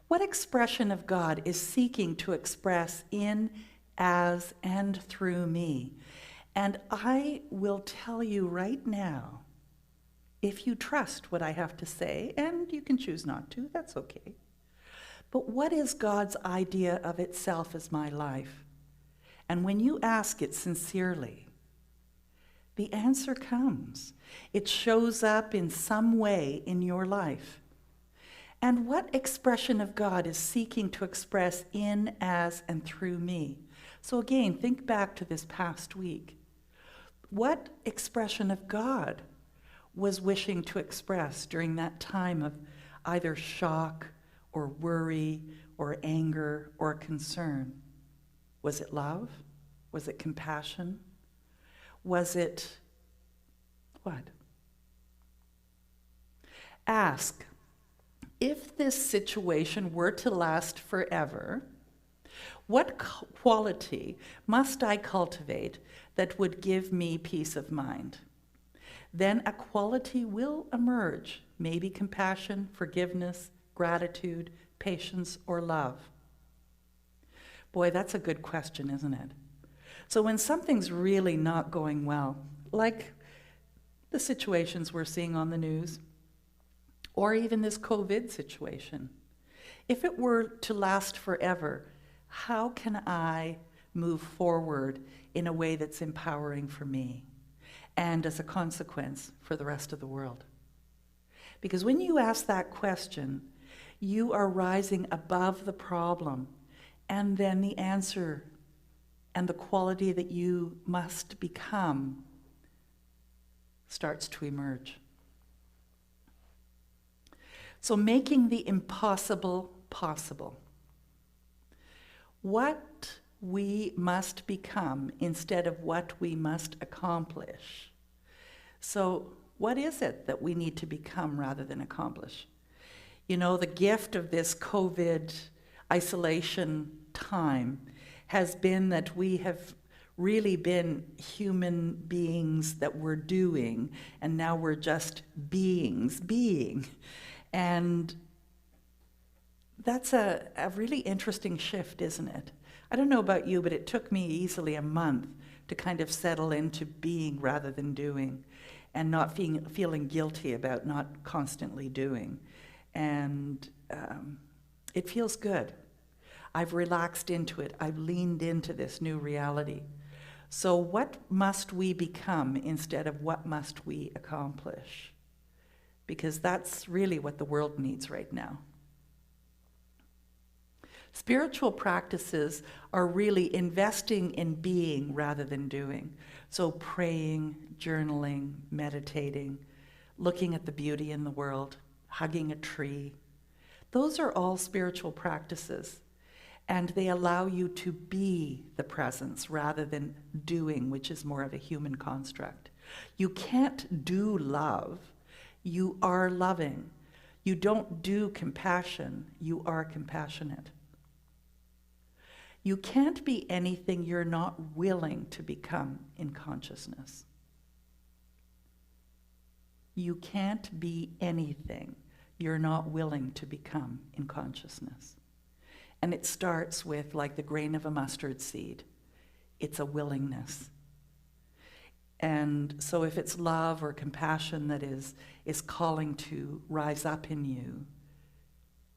What expression of God is seeking to express in, as, and through me? And I will tell you right now, if you trust what I have to say, and you can choose not to, that's okay. But what is God's idea of itself as my life? And when you ask it sincerely, the answer comes. It shows up in some way in your life. And what expression of God is seeking to express in, as, and through me? So again, think back to this past week. What expression of God was wishing to express during that time of either shock or worry or anger or concern? Was it love? Was it compassion? Was it what? Ask, if this situation were to last forever, what quality must I cultivate that would give me peace of mind? Then a quality will emerge, maybe compassion, forgiveness, gratitude, patience, or love. Boy, that's a good question, isn't it? So when something's really not going well, like the situations we're seeing on the news, or even this COVID situation, if it were to last forever, how can I move forward in a way that's empowering for me, and as a consequence, for the rest of the world? Because when you ask that question, you are rising above the problem, and then the answer and the quality that you must become starts to emerge. So making the impossible possible. What we must become instead of what we must accomplish. So what is it that we need to become rather than accomplish? You know, the gift of this COVID isolation time has been that we have really been human beings that were doing, and now we're just being. And that's a really interesting shift, isn't it? I don't know about you, but it took me easily a month to kind of settle into being rather than doing, and not feeling guilty about not constantly doing. And it feels good. I've relaxed into it. I've leaned into this new reality. So what must we become instead of what must we accomplish? Because that's really what the world needs right now. Spiritual practices are really investing in being rather than doing. So praying, journaling, meditating, looking at the beauty in the world, hugging a tree. Those are all spiritual practices. And they allow you to be the presence rather than doing, which is more of a human construct. You can't do love. You are loving. You don't do compassion. You are compassionate. You can't be anything you're not willing to become in consciousness. You can't be anything you're not willing to become in consciousness. And it starts with, like the grain of a mustard seed, it's a willingness. And so if it's love or compassion that is calling to rise up in you,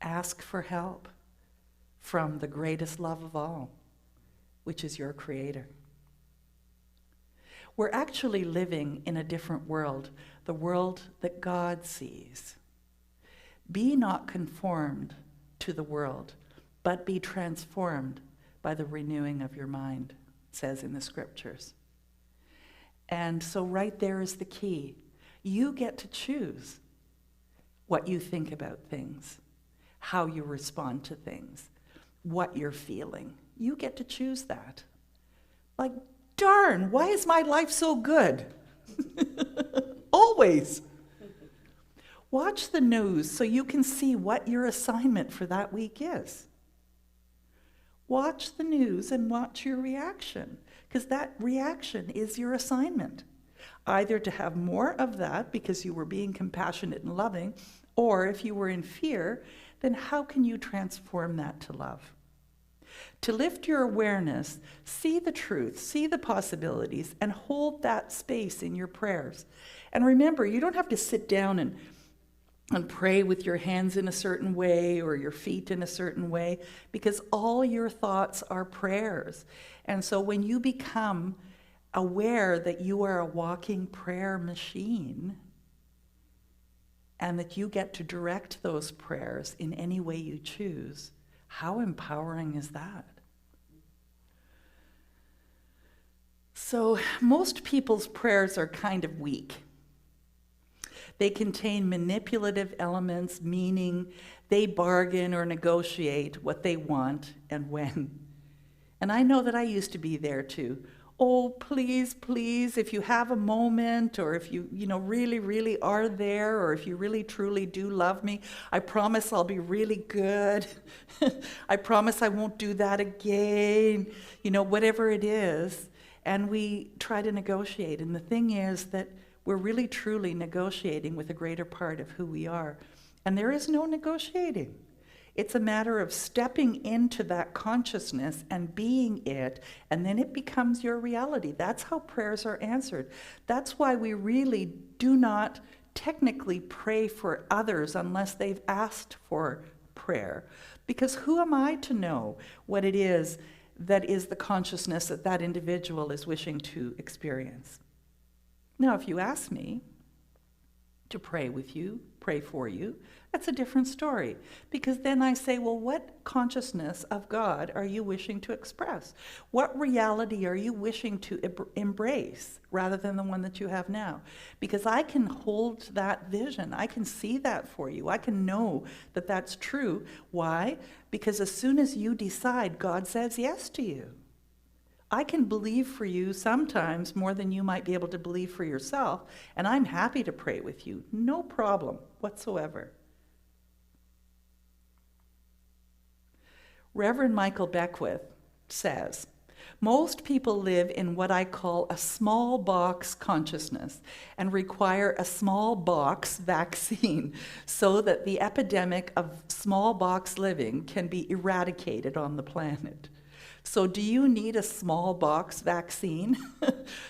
ask for help from the greatest love of all, which is your Creator. We're actually living in a different world, the world that God sees. Be not conformed to the world, but be transformed by the renewing of your mind, it says in the scriptures. And so right there is the key. You get to choose what you think about things, how you respond to things, what you're feeling. You get to choose that. Like, darn, why is my life so good? Always. Watch the news so you can see what your assignment for that week is. Watch the news and watch your reaction, because that reaction is your assignment. Either to have more of that because you were being compassionate and loving, or if you were in fear, then how can you transform that to love? To lift your awareness, see the truth, see the possibilities, and hold that space in your prayers. And remember, you don't have to sit down and pray with your hands in a certain way or your feet in a certain way, because all your thoughts are prayers. And so when you become aware that you are a walking prayer machine and that you get to direct those prayers in any way you choose, how empowering is that? So most people's prayers are kind of weak. They contain manipulative elements, meaning they bargain or negotiate what they want and when. And I know that I used to be there too. Oh, please, please, if you have a moment, or if you really, really are there, or if you really, truly do love me, I promise I'll be really good. I promise I won't do that again. Whatever it is. And we try to negotiate. And the thing is that we're really truly negotiating with a greater part of who we are. And there is no negotiating. It's a matter of stepping into that consciousness and being it, and then it becomes your reality. That's how prayers are answered. That's why we really do not technically pray for others unless they've asked for prayer. Because who am I to know what it is that is the consciousness that that individual is wishing to experience? Now, if you ask me to pray with you, pray for you, that's a different story. Because then I say, well, what consciousness of God are you wishing to express? What reality are you wishing to embrace rather than the one that you have now? Because I can hold that vision. I can see that for you. I can know that that's true. Why? Because as soon as you decide, God says yes to you. I can believe for you sometimes more than you might be able to believe for yourself, and I'm happy to pray with you. No problem whatsoever. Reverend Michael Beckwith says, Most people live in what I call a small box consciousness and require a small box vaccine so that the epidemic of small box living can be eradicated on the planet. So do you need a small box vaccine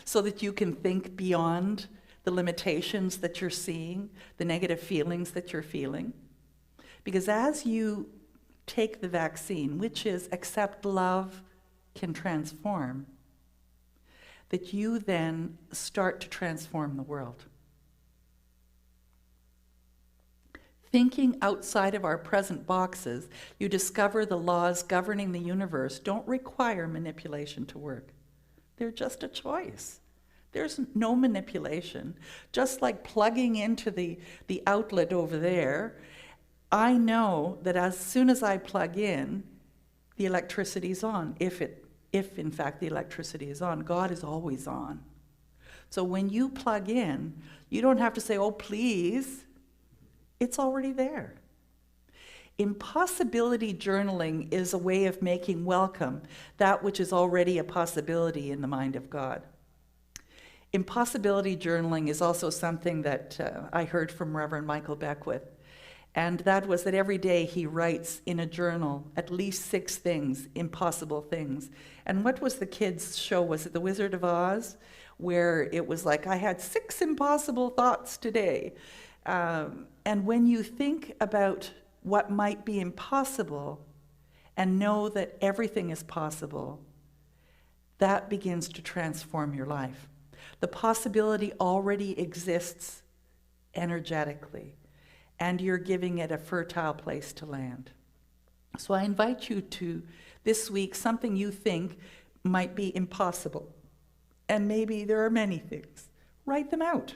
so that you can think beyond the limitations that you're seeing, the negative feelings that you're feeling? Because as you take the vaccine, which is accept love can transform, that you then start to transform the world. Thinking outside of our present boxes, you discover the laws governing the universe don't require manipulation to work. They're just a choice. There's no manipulation. Just like plugging into the outlet over there, I know that as soon as I plug in, the electricity's on. If in fact the electricity is on, God is always on. So when you plug in, you don't have to say, oh, please. It's already there. Impossibility journaling is a way of making welcome that which is already a possibility in the mind of God. Impossibility journaling is also something that I heard from Reverend Michael Beckwith. And that was that every day he writes in a journal at least 6 things, impossible things. And what was the kids' show? Was it The Wizard of Oz? Where it was like, I had 6 impossible thoughts today. And when you think about what might be impossible and know that everything is possible, that begins to transform your life. The possibility already exists energetically, and you're giving it a fertile place to land. So I invite you to, this week, something you think might be impossible. And maybe there are many things. Write them out.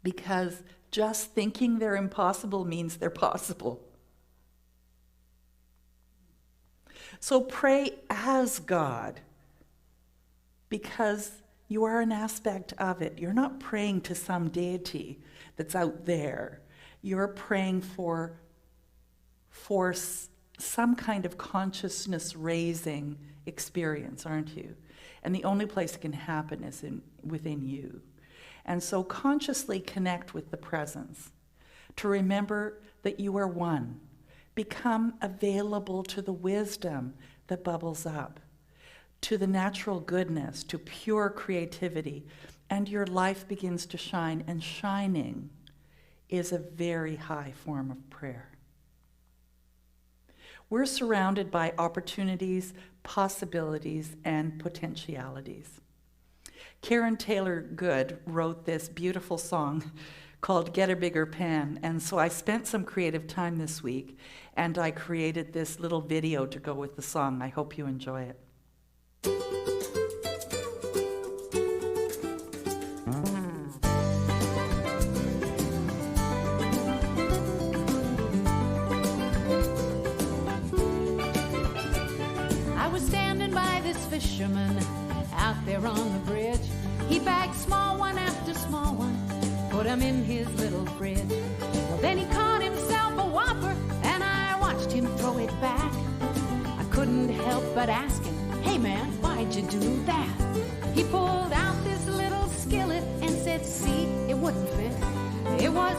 Because just thinking they're impossible means they're possible. So pray as God, because you are an aspect of it. You're not praying to some deity that's out there. You're praying for some kind of consciousness-raising experience, aren't you? And the only place it can happen is within you. And so consciously connect with the presence, to remember that you are one. Become available to the wisdom that bubbles up, to the natural goodness, to pure creativity, and your life begins to shine. And shining is a very high form of prayer. We're surrounded by opportunities, possibilities, and potentialities. Karen Taylor Good wrote this beautiful song called Get a Bigger Pan, and so I spent some creative time this week, and I created this little video to go with the song. I hope you enjoy it. I was standing by this fisherman out there on the bridge. He bagged small one after small one, put them in his little fridge. Well, then he caught himself a whopper, and I watched him throw it back. I couldn't help but ask him, hey man, why'd you do that? He pulled out this little skillet and said, see, it wouldn't fit. It was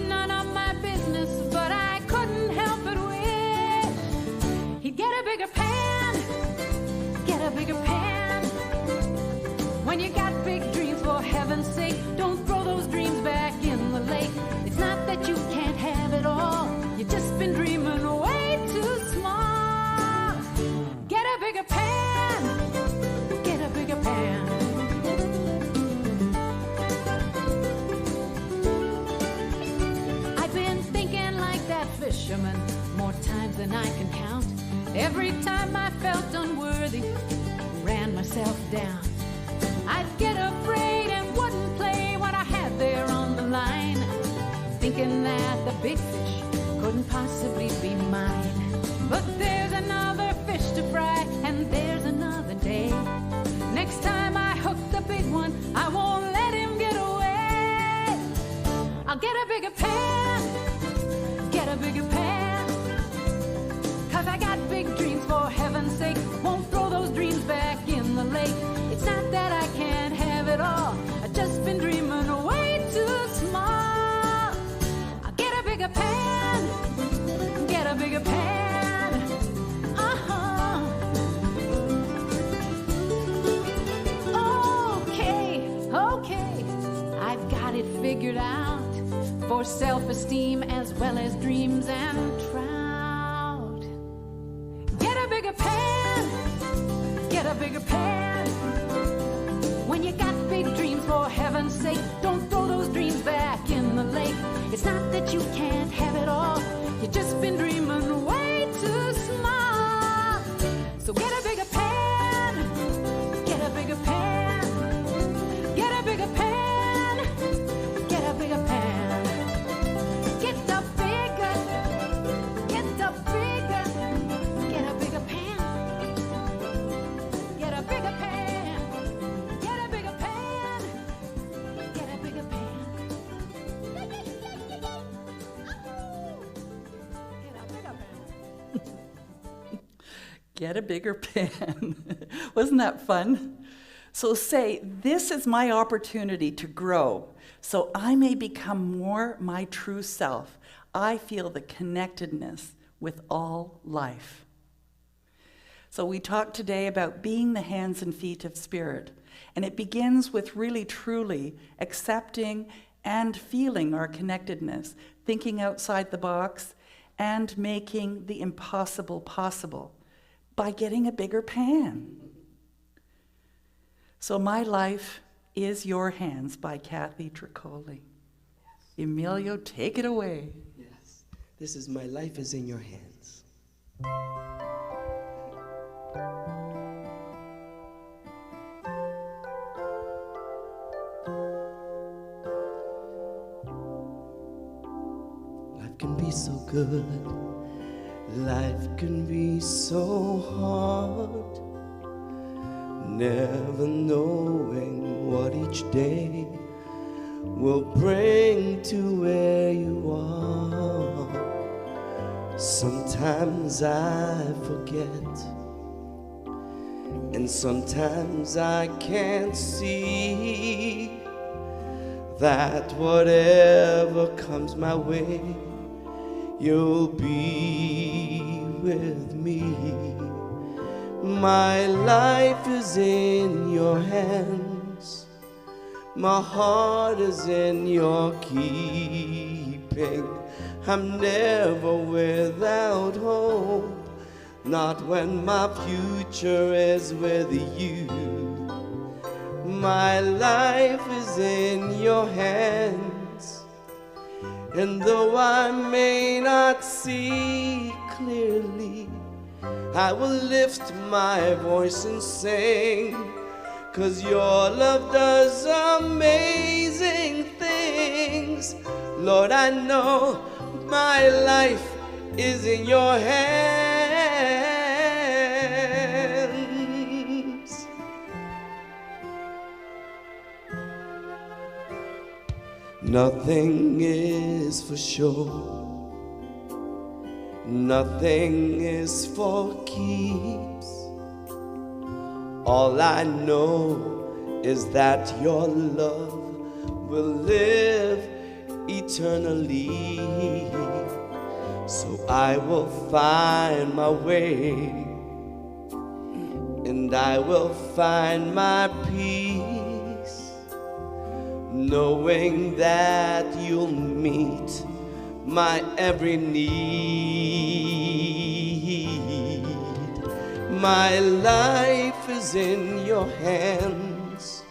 none of my business, but I couldn't help but wish he'd get a bigger pan, get a bigger pan. When you got big dreams, for heaven's sake, don't throw those dreams back in the lake. It's not that you can't have it all, you've just been dreaming way too small. Get a bigger pan, get a bigger pan. I've been thinking like that fisherman more times than I can count. Every time I felt unworthy, ran myself down. I'd get afraid and wouldn't play what I had there on the line, thinking that the big fish couldn't possibly be mine. But there's another fish to fry, and there's another day. Next time I hook the big one, I won't let him get away. I'll get a bigger pan, get a bigger pan. 'Cause I got big dreams, for heaven's sake, won't throw those dreams back bigger pan. Okay, I've got it figured out. For self-esteem as well as dreams and trout. Get a bigger pan. Get a bigger pan. When you got big dreams, for heaven's sake, don't throw those dreams back in the lake. It's not that you can't have it all, you've just been dreaming way too small. So get a bigger pan. Get a bigger pan. Get a bigger pan. Get a bigger pan. Get the bigger. Get the bigger. Get a bigger pan. Get a bigger pan. Get a bigger pan. Get a bigger pan. Get a bigger pan. Get a bigger pan. Wasn't that fun? So say, this is my opportunity to grow, so I may become more my true self. I feel the connectedness with all life. So we talked today about being the hands and feet of Spirit, and it begins with really truly accepting and feeling our connectedness, thinking outside the box, and making the impossible possible by getting a bigger pan. So My Life is Your Hands by Kathy Tricoli. Emilio, take it away. Yes, this is My Life is in Your Hands. Life can be so good, life can be so hard, never knowing what each day will bring to where you are. Sometimes I forget, and sometimes I can't see that whatever comes my way, you'll be with me. My life is in your hands, my heart is in your keeping. I'm never without hope, not when my future is with you. My life is in your hands, and though I may not see clearly, I will lift my voice and sing, 'cause your love does amazing things. Lord, I know my life is in your hands. Nothing is for sure, nothing is for keeps. All I know is that your love will live eternally. So I will find my way, and I will find my peace, knowing that you'll meet my every need. My life is in your hands,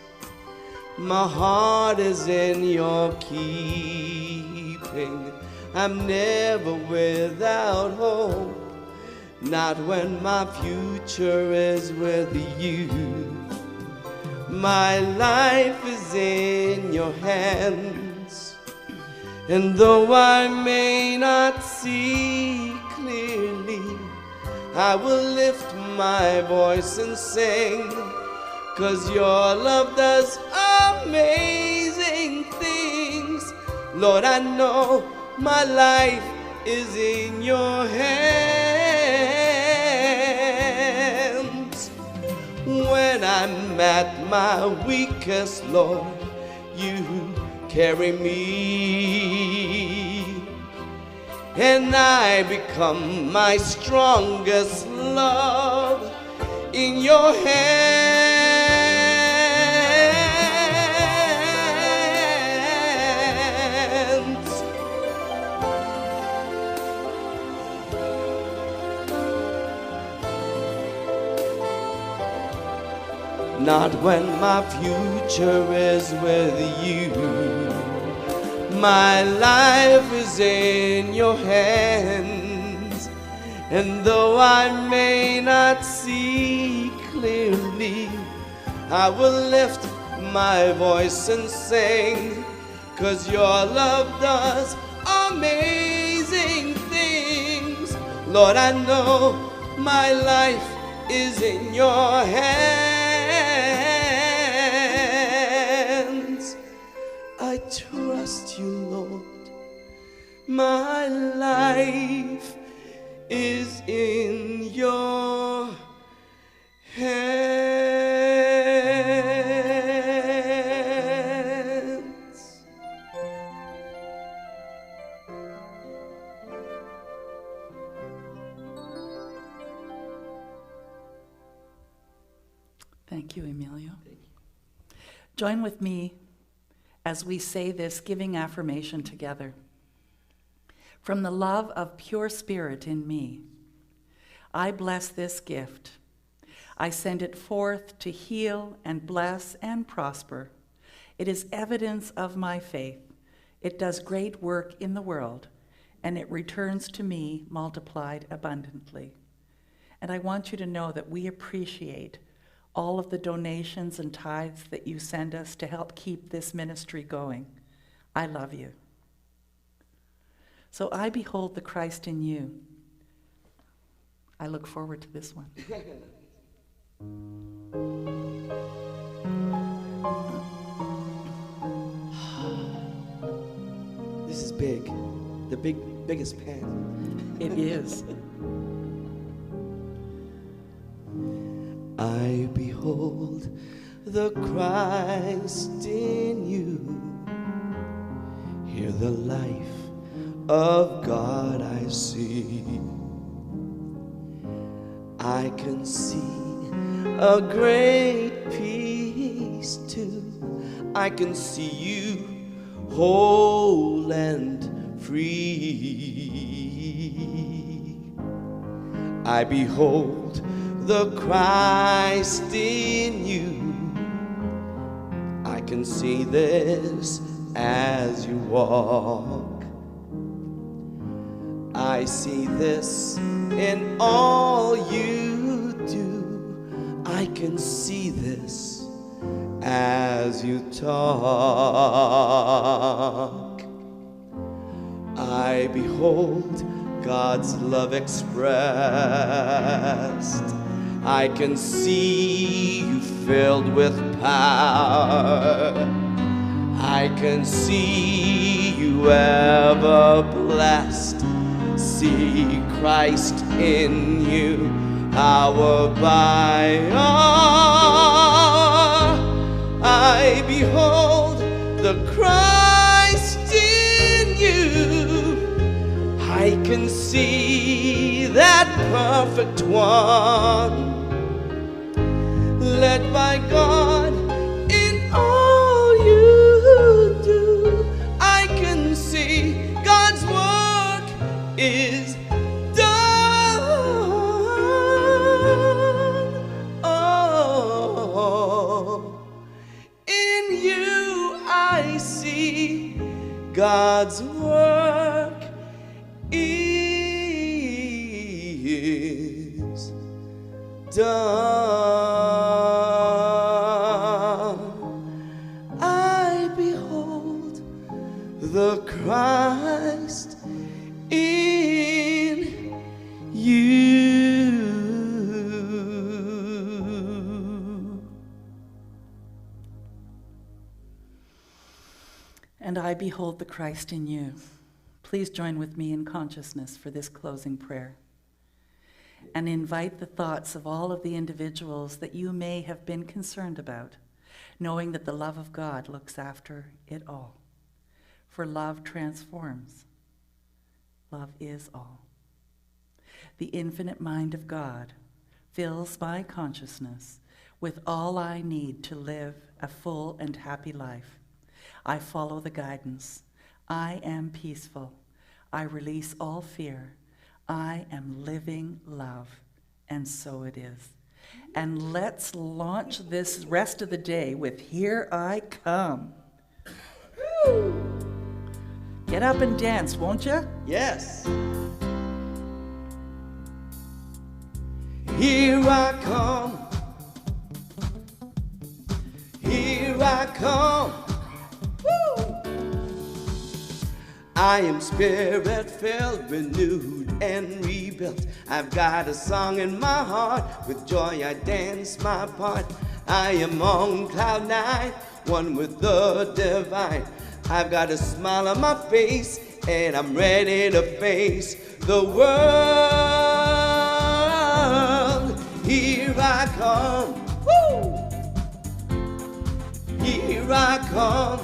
my heart is in your keeping. I'm never without hope, not when my future is with you. My life is in your hands, and though I may not see clearly, I will lift my voice and sing, 'cause your love does amazing things. Lord, I know my life is in your hands. When I'm at my weakest, Lord, you carry me. and I become my strongest love in your hands. Not when my future is with you. My life is in your hands, and though I may not see clearly, I will lift my voice and sing, 'cause your love does amazing things. Lord, I know my life is in your hands. I trust you, Lord. My life is in your hands. Thank you, Emilio. Join with me as we say this giving affirmation together. From the love of pure spirit in me, I bless this gift. I send it forth to heal and bless and prosper. It is evidence of my faith. It does great work in the world, and it returns to me multiplied abundantly. And I want you to know that we appreciate all of the donations and tithes that you send us to help keep this ministry going. I love you. So I behold the Christ in you. I look forward to this one. This is big. The biggest pen. It is. I behold the Christ in you. Hear the life of God I see. I can see a great peace too. I can see you whole and free. I behold the Christ in you. I can see this as you walk. I see this in all you do. I can see this as you talk. I behold God's love expressed. I can see you filled with power. I can see you ever blessed. See Christ in you, hour by hour. I behold the Christ in you. I can see that perfect one, led by God in all you do. I can see God's work is done. Oh, in you I see God's work is done. I behold the Christ in you. And I behold the Christ in you. Please join with me in consciousness for this closing prayer. And invite the thoughts of all of the individuals that you may have been concerned about, knowing that the love of God looks after it all. For love transforms. Love is all. The infinite mind of God fills my consciousness with all I need to live a full and happy life. I follow the guidance. I am peaceful. I release all fear. I am living love. And so it is. And let's launch this rest of the day with Here I Come. Woo! Get up and dance, won't you? Yes. Here I come. Here I come. Woo! I am spirit-filled, renewed, and rebuilt. I've got a song in my heart. With joy I dance my part. I am on cloud nine, one with the divine. I've got a smile on my face, and I'm ready to face the world. Here I come. Woo! Here I come.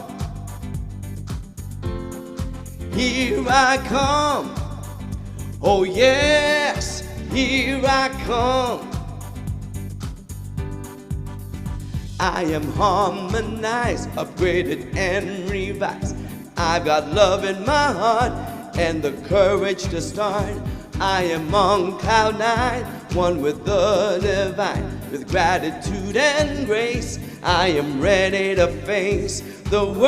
Here I come. Oh yes, here I come. I am harmonized, upgraded and revised. I've got love in my heart and the courage to start. I am on cloud nine, one with the divine. With gratitude and grace, I am ready to face the world.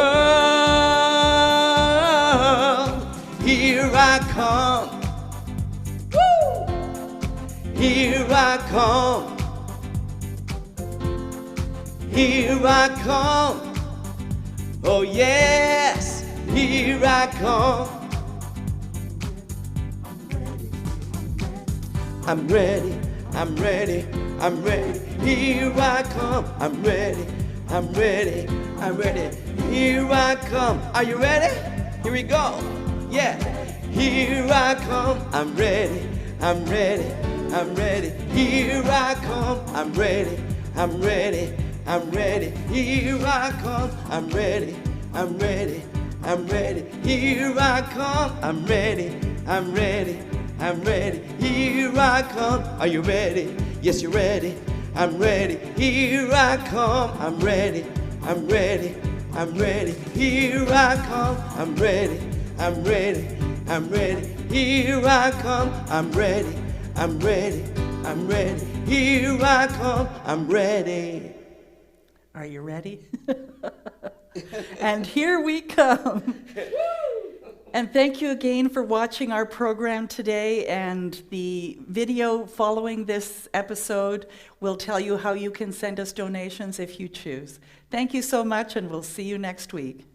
Here I come. Woo! Here I come. Here I come. Oh yes, here I come. I'm ready, I'm ready, I'm ready. Here I come. I'm ready, I'm ready, I'm ready. Here I come. Are you ready? Here we go. Yeah. Here I come. I'm ready, I'm ready, I'm ready. Here I come. I'm ready, I'm ready, I'm ready. Here I come. I'm ready, I'm ready, I'm ready. Here I come. I'm ready, I'm ready, I'm ready. Here I come. Are you ready? Yes, you're ready. I'm ready. Here I come. I'm ready, I'm ready, I'm ready. Here I come. I'm ready, I'm ready, I'm ready. Here I come. I'm ready, I'm ready, I'm ready. Here I come. I'm ready. Are you ready? And here we come. And thank you again for watching our program today, and the video following this episode will tell you how you can send us donations if you choose. Thank you so much, and we'll see you next week.